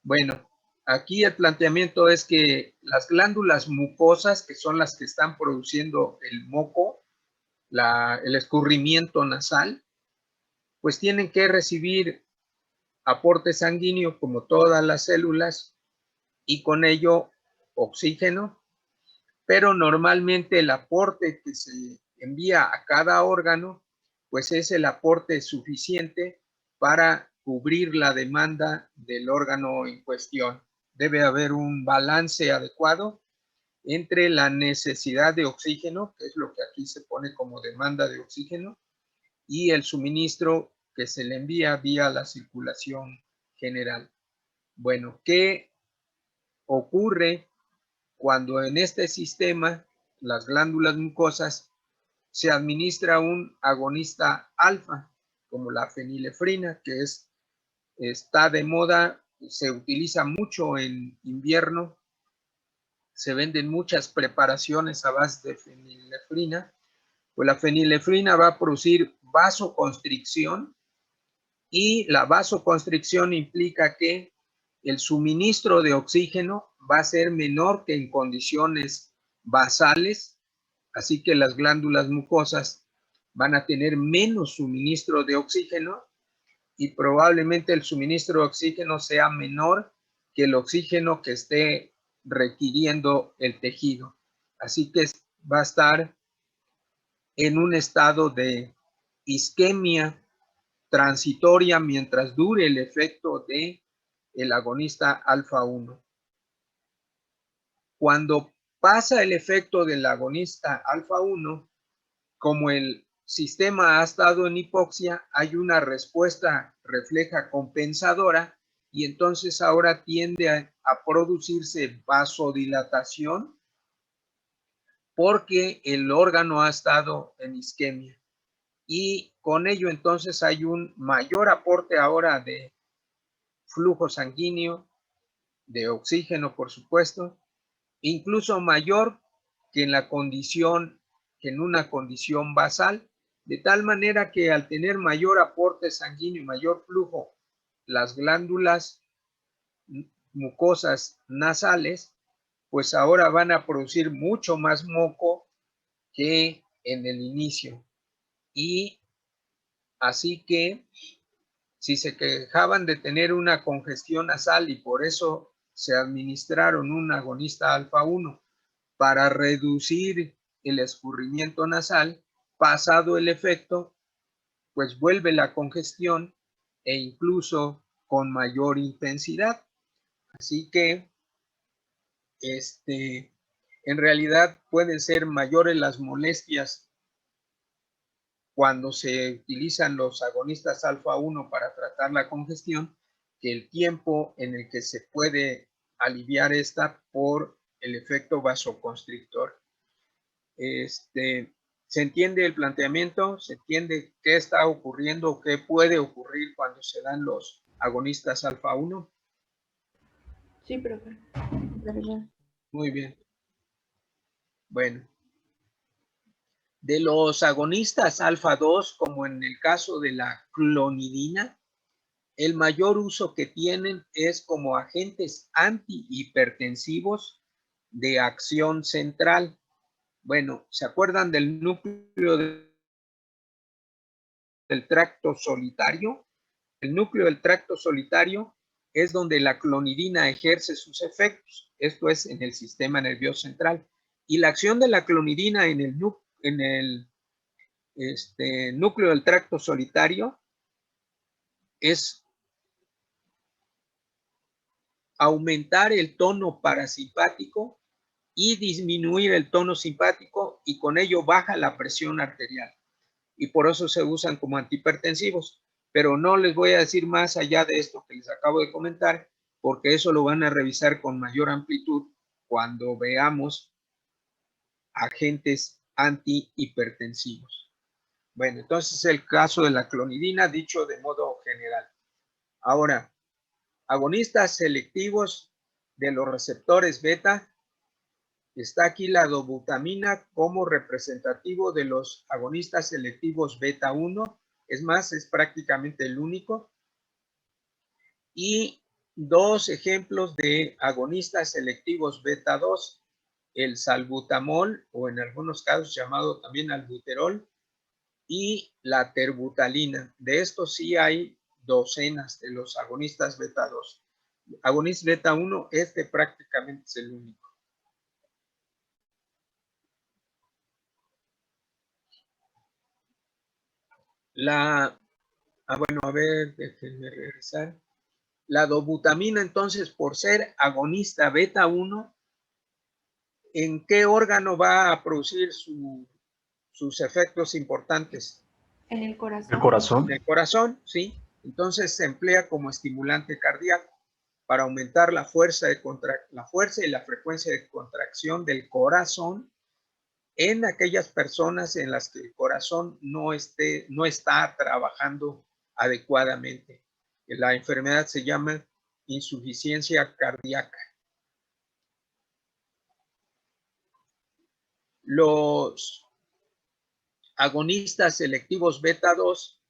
Bueno, aquí el planteamiento es que las glándulas mucosas, que son las que están produciendo el moco, el escurrimiento nasal, pues tienen que recibir aporte sanguíneo como todas las células y con ello oxígeno, pero normalmente el aporte que se envía a cada órgano pues es el aporte suficiente para cubrir la demanda del órgano en cuestión. Debe haber un balance adecuado entre la necesidad de oxígeno, que es lo que aquí se pone como demanda de oxígeno, y el suministro que se le envía vía la circulación general. Bueno, ¿qué ocurre cuando en este sistema, las glándulas mucosas, se administra un agonista alfa, como la fenilefrina, que está de moda, se utiliza mucho en invierno, se venden muchas preparaciones a base de fenilefrina, pues la fenilefrina va a producir vasoconstricción y la vasoconstricción implica que el suministro de oxígeno va a ser menor que en condiciones basales, así que las glándulas mucosas van a tener menos suministro de oxígeno y probablemente el suministro de oxígeno sea menor que el oxígeno que esté requiriendo el tejido. Así que va a estar en un estado de isquemia transitoria mientras dure el efecto de el agonista alfa 1. Cuando pasa el efecto del agonista alfa 1, como el sistema ha estado en hipoxia, hay una respuesta refleja compensadora y entonces ahora tiende a producirse vasodilatación porque el órgano ha estado en isquemia. Y con ello entonces hay un mayor aporte ahora de flujo sanguíneo, de oxígeno, por supuesto, incluso mayor que en una condición basal, de tal manera que al tener mayor aporte sanguíneo y mayor flujo, las glándulas mucosas nasales, pues ahora van a producir mucho más moco que en el inicio. Y así que si se quejaban de tener una congestión nasal y por eso se administraron un agonista alfa 1 para reducir el escurrimiento nasal, pasado el efecto, pues vuelve la congestión e incluso con mayor intensidad. Así que en realidad pueden ser mayores las molestias cuando se utilizan los agonistas alfa 1 para tratar la congestión que el tiempo en el que se puede aliviar esta por el efecto vasoconstrictor. ¿Se entiende el planteamiento? ¿Se entiende qué está ocurriendo o qué puede ocurrir cuando se dan los agonistas alfa 1? Sí, profe. Muy bien. Bueno. De los agonistas alfa 2, como en el caso de la clonidina, el mayor uso que tienen es como agentes antihipertensivos de acción central. Bueno, ¿se acuerdan del núcleo del tracto solitario? El núcleo del tracto solitario es donde la clonidina ejerce sus efectos. Esto es en el sistema nervioso central. Y la acción de la clonidina en el núcleo del tracto solitario es aumentar el tono parasimpático y disminuir el tono simpático y con ello baja la presión arterial. Y por eso se usan como antihipertensivos. Pero no les voy a decir más allá de esto que les acabo de comentar, porque eso lo van a revisar con mayor amplitud cuando veamos agentes antihipertensivos. Bueno, entonces el caso de la clonidina dicho de modo general. Ahora, agonistas selectivos de los receptores beta. Está aquí la dobutamina como representativo de los agonistas selectivos beta 1. Es más, es prácticamente el único. Y dos ejemplos de agonistas selectivos beta 2. El salbutamol, o en algunos casos llamado también albuterol, y la terbutalina. De estos sí hay docenas de los agonistas beta 2. Agonista beta 1, este prácticamente es el único. Bueno, a ver, déjenme regresar. La dobutamina, entonces, por ser agonista beta 1, ¿en qué órgano va a producir sus efectos importantes? En el corazón. ¿El corazón? En el corazón, sí. Entonces se emplea como estimulante cardíaco para aumentar la fuerza y la frecuencia de contracción del corazón en aquellas personas en las que el corazón no está trabajando adecuadamente. La enfermedad se llama insuficiencia cardíaca. Los agonistas selectivos beta 2,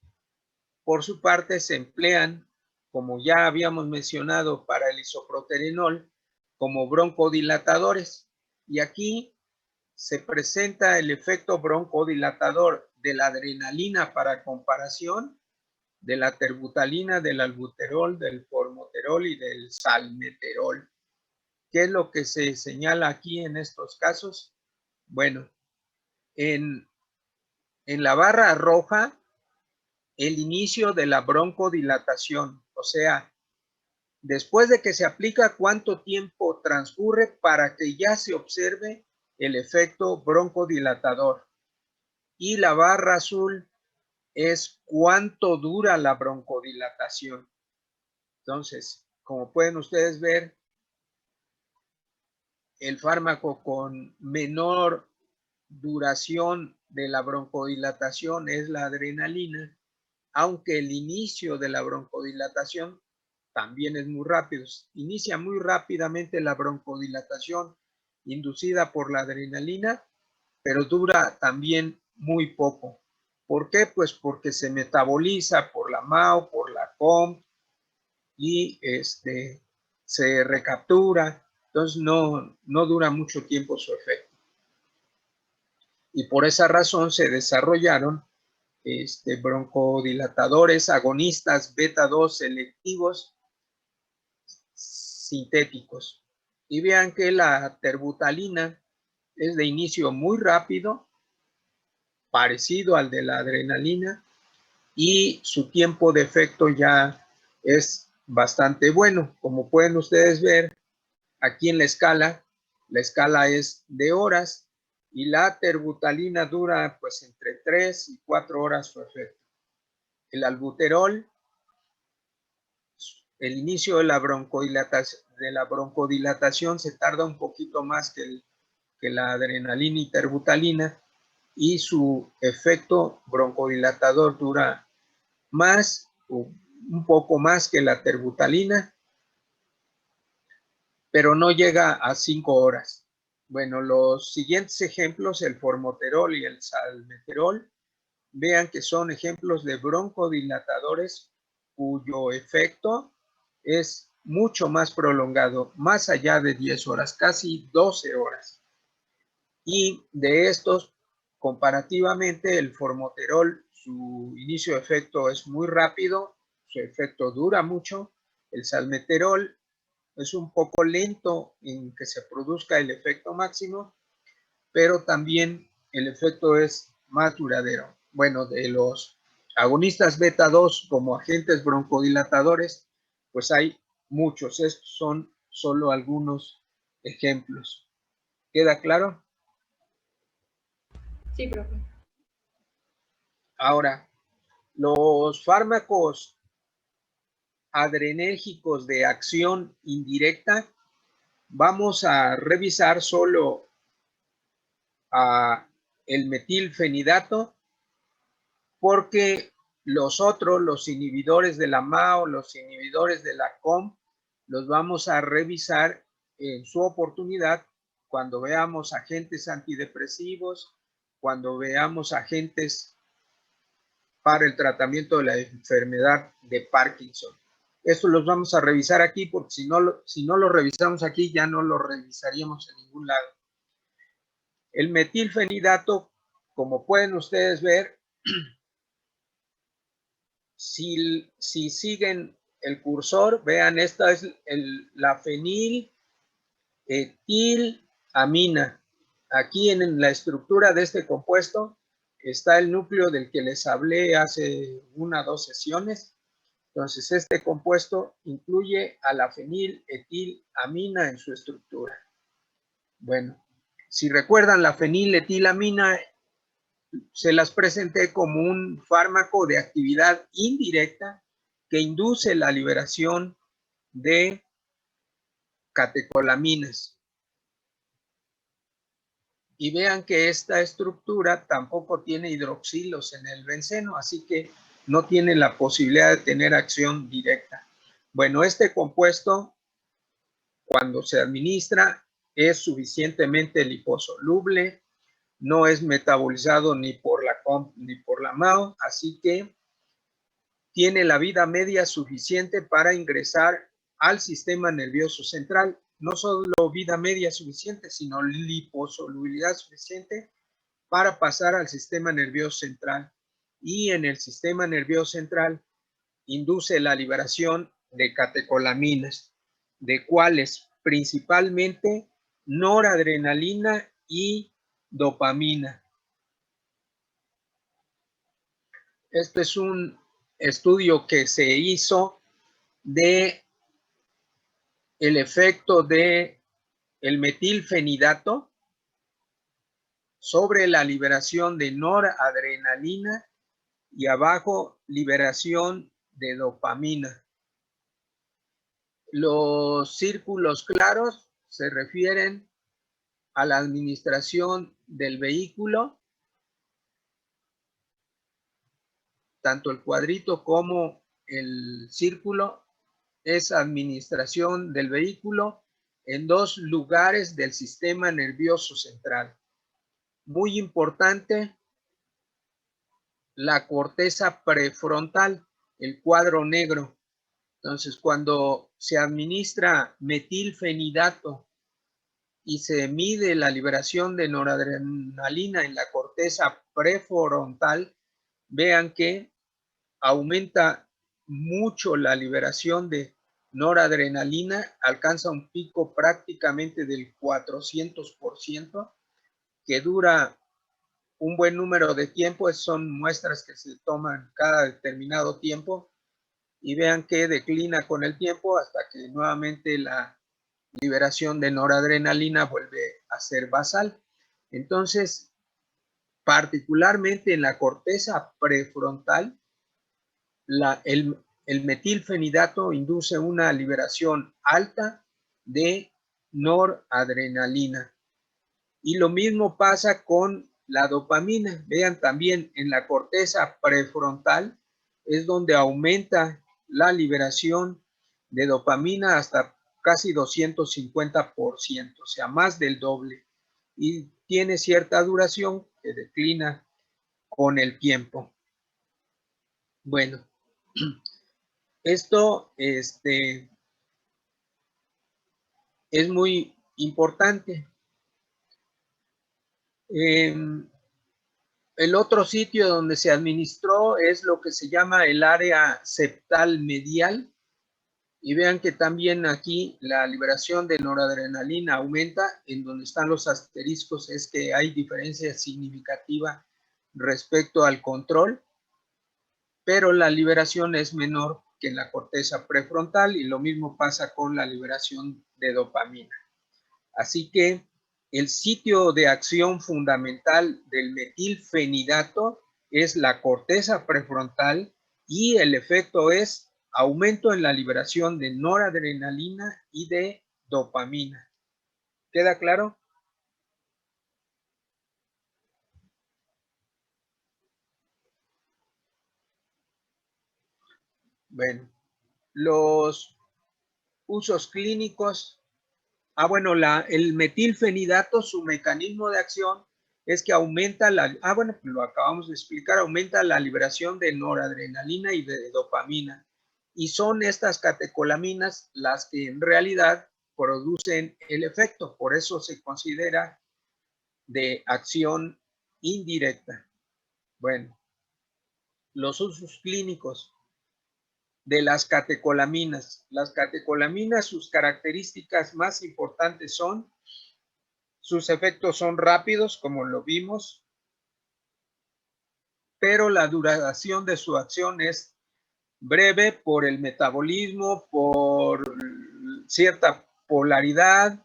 por su parte, se emplean, como ya habíamos mencionado, para el isoproterenol como broncodilatadores. Y aquí se presenta el efecto broncodilatador de la adrenalina para comparación, de la terbutalina, del albuterol, del formoterol y del salmeterol. ¿Qué es lo que se señala aquí en estos casos? Bueno, en la barra roja, el inicio de la broncodilatación, o sea, después de que se aplica, ¿cuánto tiempo transcurre para que ya se observe el efecto broncodilatador? Y la barra azul es cuánto dura la broncodilatación. Entonces, como pueden ustedes ver, el fármaco con menor duración de la broncodilatación es la adrenalina, aunque el inicio de la broncodilatación también es muy rápido. Inicia muy rápidamente la broncodilatación inducida por la adrenalina, pero dura también muy poco. ¿Por qué? Pues porque se metaboliza por la MAO, por la COM y se recaptura. Entonces no dura mucho tiempo su efecto. Y por esa razón se desarrollaron broncodilatadores agonistas beta 2 selectivos sintéticos. Y vean que la terbutalina es de inicio muy rápido, parecido al de la adrenalina, y su tiempo de efecto ya es bastante bueno. Como pueden ustedes ver aquí en la escala es de horas, y la terbutalina dura pues entre 3 y 4 horas su efecto. El albuterol, el inicio de la broncodilatación se tarda un poquito más que la adrenalina y terbutalina, y su efecto broncodilatador dura más, un poco más que la terbutalina, pero no llega a 5 horas. Bueno, los siguientes ejemplos, el formoterol y el salmeterol, vean que son ejemplos de broncodilatadores cuyo efecto es mucho más prolongado, más allá de 10 horas, casi 12 horas. Y de estos, comparativamente, el formoterol, su inicio de efecto es muy rápido, su efecto dura mucho. El salmeterol es un poco lento en que se produzca el efecto máximo, pero también el efecto es más duradero. Bueno, de los agonistas beta 2 como agentes broncodilatadores, pues hay muchos. Estos son solo algunos ejemplos. ¿Queda claro? Sí, profe. Ahora, los fármacos adrenérgicos de acción indirecta, vamos a revisar solo el metilfenidato, porque los otros, los inhibidores de la MAO, los inhibidores de la COM, los vamos a revisar en su oportunidad cuando veamos agentes antidepresivos, cuando veamos agentes para el tratamiento de la enfermedad de Parkinson. Estos los vamos a revisar aquí, porque si no lo revisamos aquí, ya no lo revisaríamos en ningún lado. El metilfenidato, como pueden ustedes ver, Si siguen el cursor, vean, esta es la feniletilamina. Aquí en la estructura de este compuesto está el núcleo del que les hablé hace 1 o 2 sesiones. Entonces, este compuesto incluye a la feniletilamina en su estructura. Bueno, si recuerdan, la feniletilamina se las presenté como un fármaco de actividad indirecta que induce la liberación de catecolaminas. Y vean que esta estructura tampoco tiene hidroxilos en el benceno, así que no tiene la posibilidad de tener acción directa. Bueno, este compuesto, cuando se administra, es suficientemente liposoluble, no es metabolizado ni por la COMP ni por la MAO, así que tiene la vida media suficiente para ingresar al sistema nervioso central. No solo vida media suficiente, sino liposolubilidad suficiente para pasar al sistema nervioso central. Y en el sistema nervioso central induce la liberación de catecolaminas, de cuales principalmente noradrenalina y dopamina. Este es un estudio que se hizo de el efecto de el metilfenidato sobre la liberación de noradrenalina y abajo liberación de dopamina. Los círculos claros se refieren a la administración del vehículo, tanto el cuadrito como el círculo es administración del vehículo en 2 lugares del sistema nervioso central. Muy importante, la corteza prefrontal, el cuadro negro. Entonces, cuando se administra metilfenidato y se mide la liberación de noradrenalina en la corteza prefrontal, vean que aumenta mucho la liberación de noradrenalina, alcanza un pico prácticamente del 400%, que dura un buen número de tiempo. Son muestras que se toman cada determinado tiempo y vean que declina con el tiempo hasta que nuevamente la liberación de noradrenalina vuelve a ser basal. Entonces, particularmente en la corteza prefrontal, el metilfenidato induce una liberación alta de noradrenalina. Y lo mismo pasa con la dopamina. Vean, también en la corteza prefrontal es donde aumenta la liberación de dopamina hasta casi 250%, o sea, más del doble. Y tiene cierta duración que declina con el tiempo. Bueno, esto es muy importante. El otro sitio donde se administró es lo que se llama el área septal medial. Y vean que también aquí la liberación de noradrenalina aumenta. En donde están los asteriscos es que hay diferencia significativa respecto al control, pero la liberación es menor que en la corteza prefrontal y lo mismo pasa con la liberación de dopamina. Así que el sitio de acción fundamental del metilfenidato es la corteza prefrontal y el efecto es aumento en la liberación de noradrenalina y de dopamina. ¿Queda claro? Bueno, los usos clínicos. Bueno, el metilfenidato, su mecanismo de acción es que aumenta lo acabamos de explicar, aumenta la liberación de noradrenalina y de dopamina. Y son estas catecolaminas las que en realidad producen el efecto. Por eso se considera de acción indirecta. Bueno, los usos clínicos de las catecolaminas. Las catecolaminas, sus características más importantes son, sus efectos son rápidos, como lo vimos, pero la duración de su acción es breve por el metabolismo, por cierta polaridad.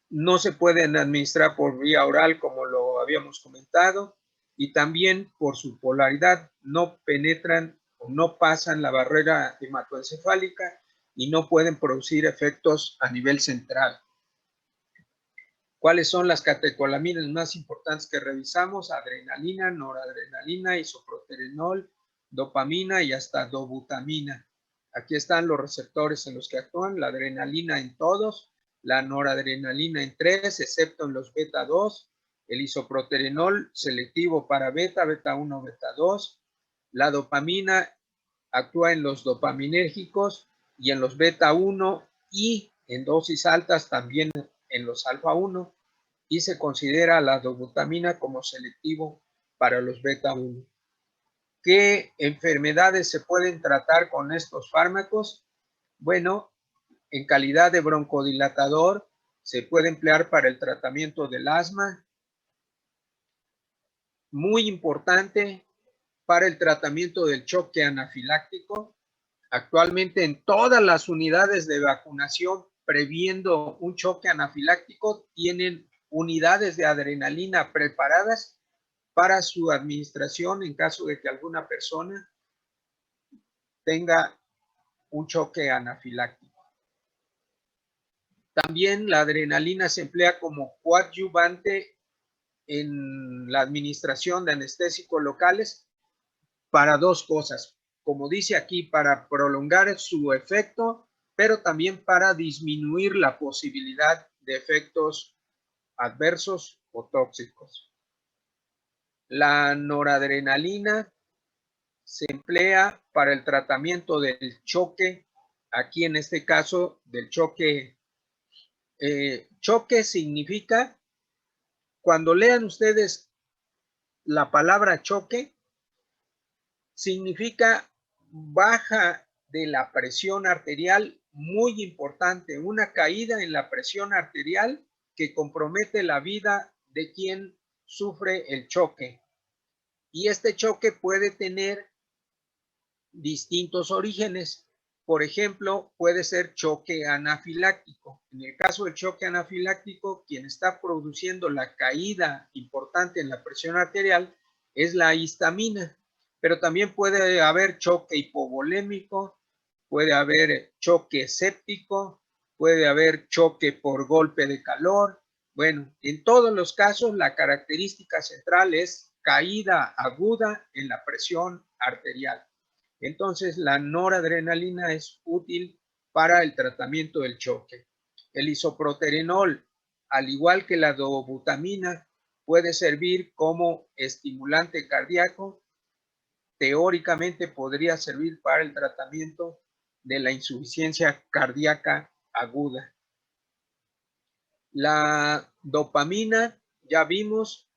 No se pueden administrar por vía oral, como lo habíamos comentado, y también por su polaridad no penetran o no pasan la barrera hematoencefálica y no pueden producir efectos a nivel central. ¿Cuáles son las catecolaminas más importantes que revisamos? Adrenalina, noradrenalina, isoproterenol, dopamina y hasta dobutamina. Aquí están los receptores en los que actúan, la adrenalina en todos, la noradrenalina en 3, excepto en los beta 2, el isoproterenol selectivo para beta, beta 1, beta 2, la dopamina actúa en los dopaminérgicos y en los beta 1 y en dosis altas también en los alfa 1 y se considera la dobutamina como selectivo para los beta 1. ¿Qué enfermedades se pueden tratar con estos fármacos? Bueno, en calidad de broncodilatador se puede emplear para el tratamiento del asma. Muy importante para el tratamiento del choque anafiláctico. Actualmente en todas las unidades de vacunación previendo un choque anafiláctico tienen unidades de adrenalina preparadas para su administración en caso de que alguna persona tenga un choque anafiláctico. También la adrenalina se emplea como coadyuvante en la administración de anestésicos locales para dos cosas. Como dice aquí, para prolongar su efecto, pero también para disminuir la posibilidad de efectos adversos o tóxicos. La noradrenalina se emplea para el tratamiento del choque, aquí en este caso del choque. Choque significa, cuando lean ustedes la palabra choque, significa baja de la presión arterial, muy importante, una caída en la presión arterial que compromete la vida de quien sufre el choque. Y este choque puede tener distintos orígenes. Por ejemplo, puede ser choque anafiláctico. En el caso del choque anafiláctico, quien está produciendo la caída importante en la presión arterial es la histamina, pero también puede haber choque hipovolémico, puede haber choque séptico, puede haber choque por golpe de calor. Bueno, en todos los casos la característica central es caída aguda en la presión arterial. Entonces, la noradrenalina es útil para el tratamiento del choque. El isoproterenol, al igual que la dobutamina, puede servir como estimulante cardíaco. Teóricamente podría servir para el tratamiento de la insuficiencia cardíaca aguda. La dopamina, ya vimos,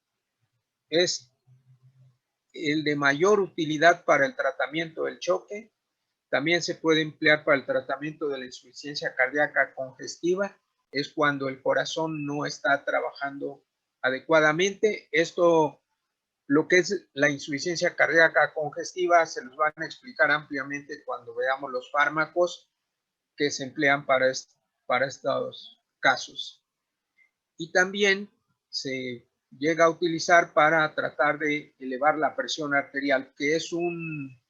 es el de mayor utilidad para el tratamiento del choque. También se puede emplear para el tratamiento de la insuficiencia cardíaca congestiva. Es cuando el corazón no está trabajando adecuadamente. Esto, lo que es la insuficiencia cardíaca congestiva, se los van a explicar ampliamente cuando veamos los fármacos que se emplean para estos casos. Y también se llega a utilizar para tratar de elevar la presión arterial, que es un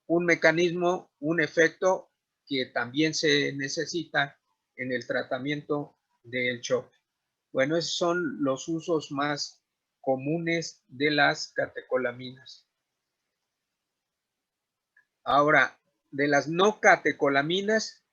mecanismo, un efecto que también se necesita en el tratamiento del choque. Bueno, esos son los usos más comunes de las catecolaminas. Ahora, de las no catecolaminas,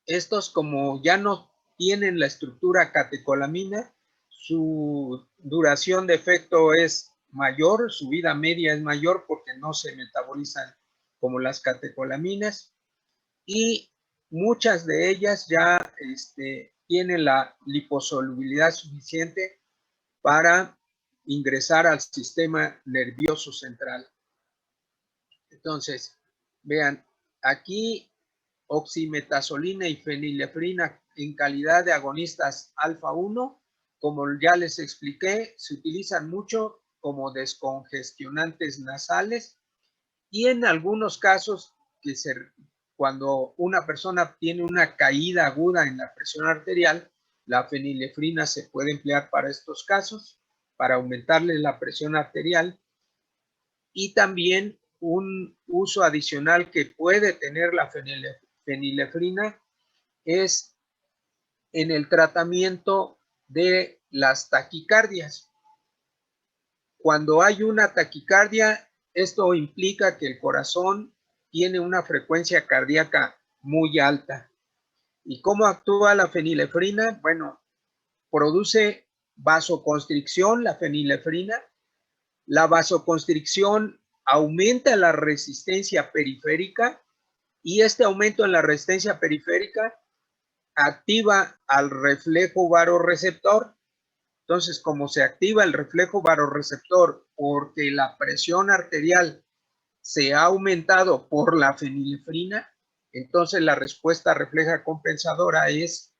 estos como ya no tienen la estructura catecolamina, su duración de efecto es mayor, su vida media es mayor porque no se metabolizan como las catecolaminas y muchas de ellas ya tienen la liposolubilidad suficiente para ingresar al sistema nervioso central. Entonces, vean, aquí oximetazolina y fenilefrina en calidad de agonistas alfa 1, como ya les expliqué, se utilizan mucho como descongestionantes nasales y en algunos casos cuando una persona tiene una caída aguda en la presión arterial, la fenilefrina se puede emplear para estos casos, para aumentarle la presión arterial. Y también un uso adicional que puede tener la fenilefrina es en el tratamiento de las taquicardias. Cuando hay una taquicardia, esto implica que el corazón tiene una frecuencia cardíaca muy alta. ¿Y cómo actúa la fenilefrina? Bueno, produce vasoconstricción, la fenilefrina. La vasoconstricción aumenta la resistencia periférica y este aumento en la resistencia periférica activa al reflejo vasoreceptor. Entonces, como se activa el reflejo vasoreceptor porque la presión arterial se ha aumentado por la fenilefrina, entonces la respuesta refleja compensadora es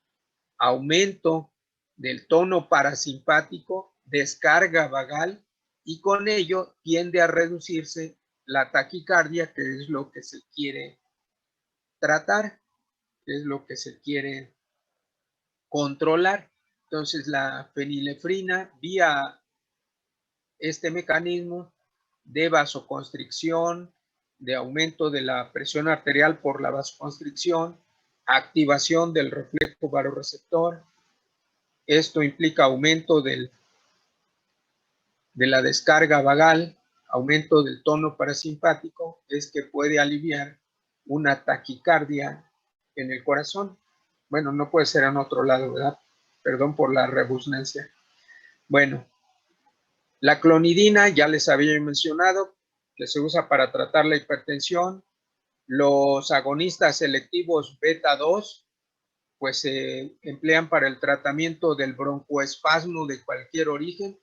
aumento del tono parasimpático, descarga vagal, y con ello tiende a reducirse la taquicardia, que es lo que se quiere tratar, que es lo que se quiere controlar. Entonces la fenilefrina, vía este mecanismo de vasoconstricción, de aumento de la presión arterial por la vasoconstricción, activación del reflejo vasoreceptor, esto implica aumento de la descarga vagal, aumento del tono parasimpático, es que puede aliviar una taquicardia en el corazón. Bueno, no puede ser en otro lado, ¿verdad? Perdón por la rebusnancia. Bueno, la clonidina ya les había mencionado que se usa para tratar la hipertensión. Los agonistas selectivos beta 2 pues se emplean para el tratamiento del broncoespasmo de cualquier origen,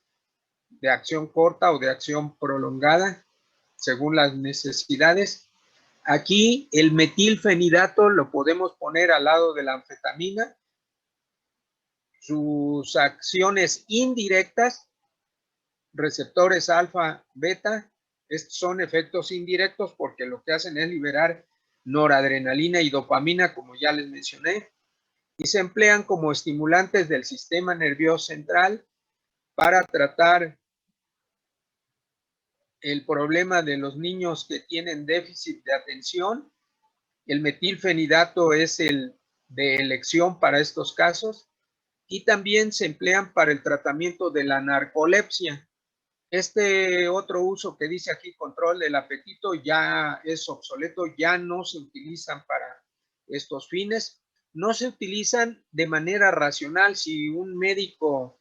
de acción corta o de acción prolongada, según las necesidades. Aquí el metilfenidato lo podemos poner al lado de la anfetamina. Sus acciones indirectas, receptores alfa, beta, estos son efectos indirectos porque lo que hacen es liberar noradrenalina y dopamina, como ya les mencioné, y se emplean como estimulantes del sistema nervioso central para tratar el problema de los niños que tienen déficit de atención. El metilfenidato es el de elección para estos casos y también se emplean para el tratamiento de la narcolepsia. Este otro uso que dice aquí, control del apetito, ya es obsoleto, ya no se utilizan para estos fines. No se utilizan de manera racional. Si un médico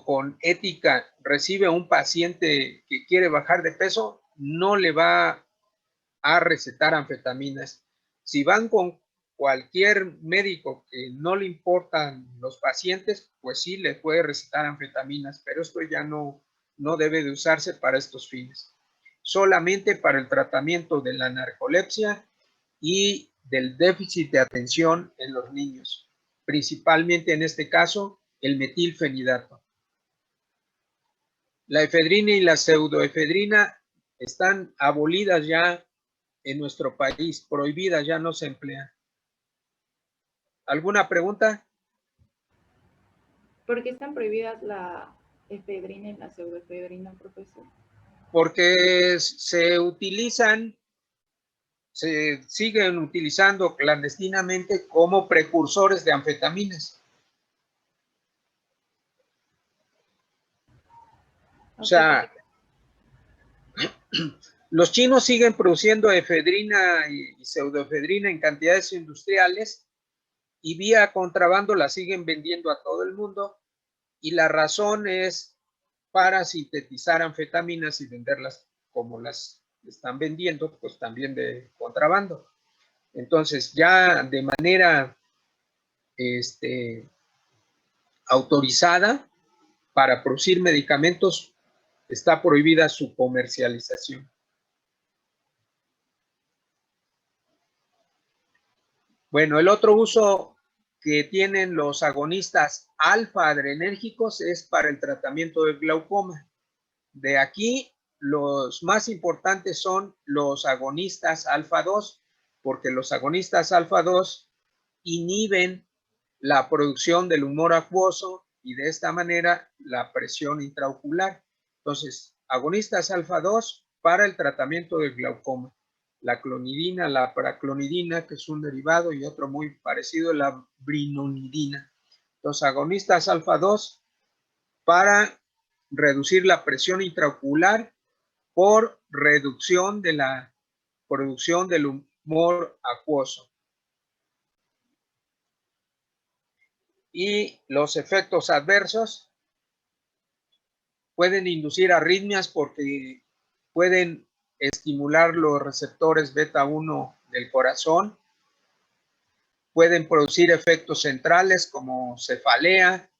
con ética recibe a un paciente que quiere bajar de peso, no le va a recetar anfetaminas. Si van con cualquier médico que no le importan los pacientes, pues sí le puede recetar anfetaminas, pero esto ya no debe de usarse para estos fines. Solamente para el tratamiento de la narcolepsia y del déficit de atención en los niños, principalmente en este caso el metilfenidato. La efedrina y la pseudoefedrina están abolidas ya en nuestro país, prohibidas, ya no se emplean. ¿Alguna pregunta? ¿Por qué están prohibidas la efedrina y la pseudoefedrina, profesor? Porque se siguen utilizando clandestinamente como precursores de anfetaminas. O sea, los chinos siguen produciendo efedrina y pseudoefedrina en cantidades industriales y vía contrabando la siguen vendiendo a todo el mundo, y la razón es para sintetizar anfetaminas y venderlas como las están vendiendo, pues también de contrabando. Entonces, ya de manera autorizada, para producir medicamentos está prohibida su comercialización. Bueno, el otro uso que tienen los agonistas alfa-adrenérgicos es para el tratamiento del glaucoma. De aquí, los más importantes son los agonistas alfa-2, porque los agonistas alfa-2 inhiben la producción del humor acuoso y de esta manera la presión intraocular. Entonces, agonistas alfa-2 para el tratamiento del glaucoma. La clonidina, la paraclonidina, que es un derivado, y otro muy parecido, la brinonidina. Los agonistas alfa-2 para reducir la presión intraocular por reducción de la producción del humor acuoso. Y los efectos adversos pueden inducir arritmias porque pueden estimular los receptores beta 1 del corazón, pueden producir efectos centrales como cefalea,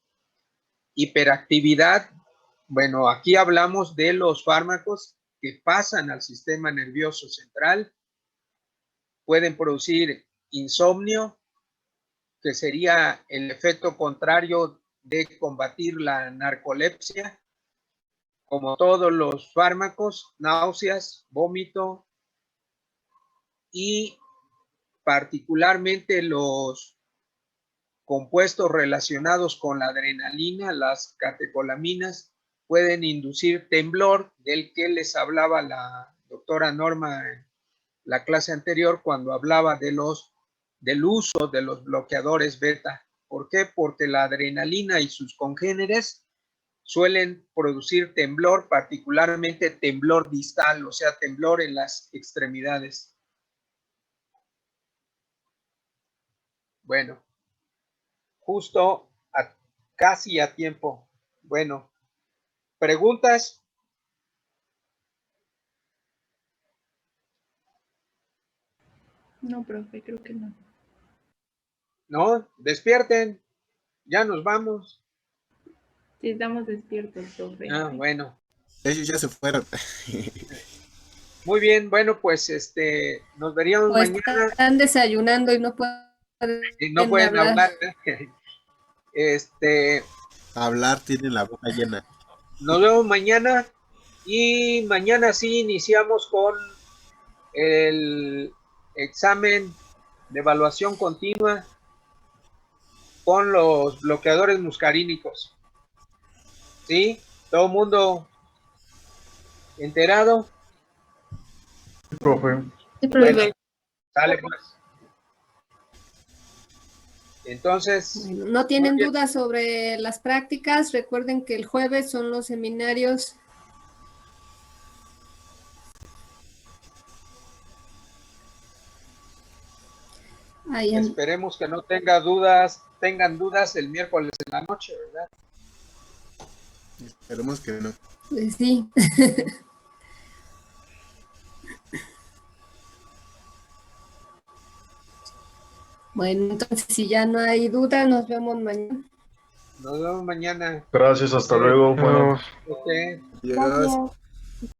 hiperactividad. Bueno, aquí hablamos de los fármacos que pasan al sistema nervioso central, pueden producir insomnio, que sería el efecto contrario de combatir la narcolepsia. Como todos los fármacos, náuseas, vómito y particularmente los compuestos relacionados con la adrenalina, las catecolaminas, pueden inducir temblor, del que les hablaba la doctora Norma en la clase anterior cuando hablaba del uso de los bloqueadores beta. ¿Por qué? Porque la adrenalina y sus congéneres suelen producir temblor, particularmente temblor distal, o sea, temblor en las extremidades. Bueno, justo casi a tiempo. Bueno, ¿preguntas? No, profe, creo que no. No, despierten, ya nos vamos. Sí, estamos despiertos, profe. Ah, bueno. Ellos ya se fueron. Muy bien, bueno, pues nos veríamos Pues mañana. están desayunando y no pueden, No pueden hablar. Hablar tienen la boca llena. Nos vemos mañana y mañana sí iniciamos con el examen de evaluación continua con los bloqueadores muscarínicos. ¿Sí? ¿Todo el mundo enterado? Profe. Bueno, sale pues. Entonces, Bueno, no tienen muy bien. dudas sobre las prácticas. Recuerden que el jueves son los seminarios. Ahí Esperemos que no tengan dudas el miércoles en la noche, ¿verdad? Esperemos que no. sí. Bueno, entonces si ya no hay duda, nos vemos mañana. Nos vemos mañana. Gracias, hasta luego. Bueno. Ok. Adiós. Gracias.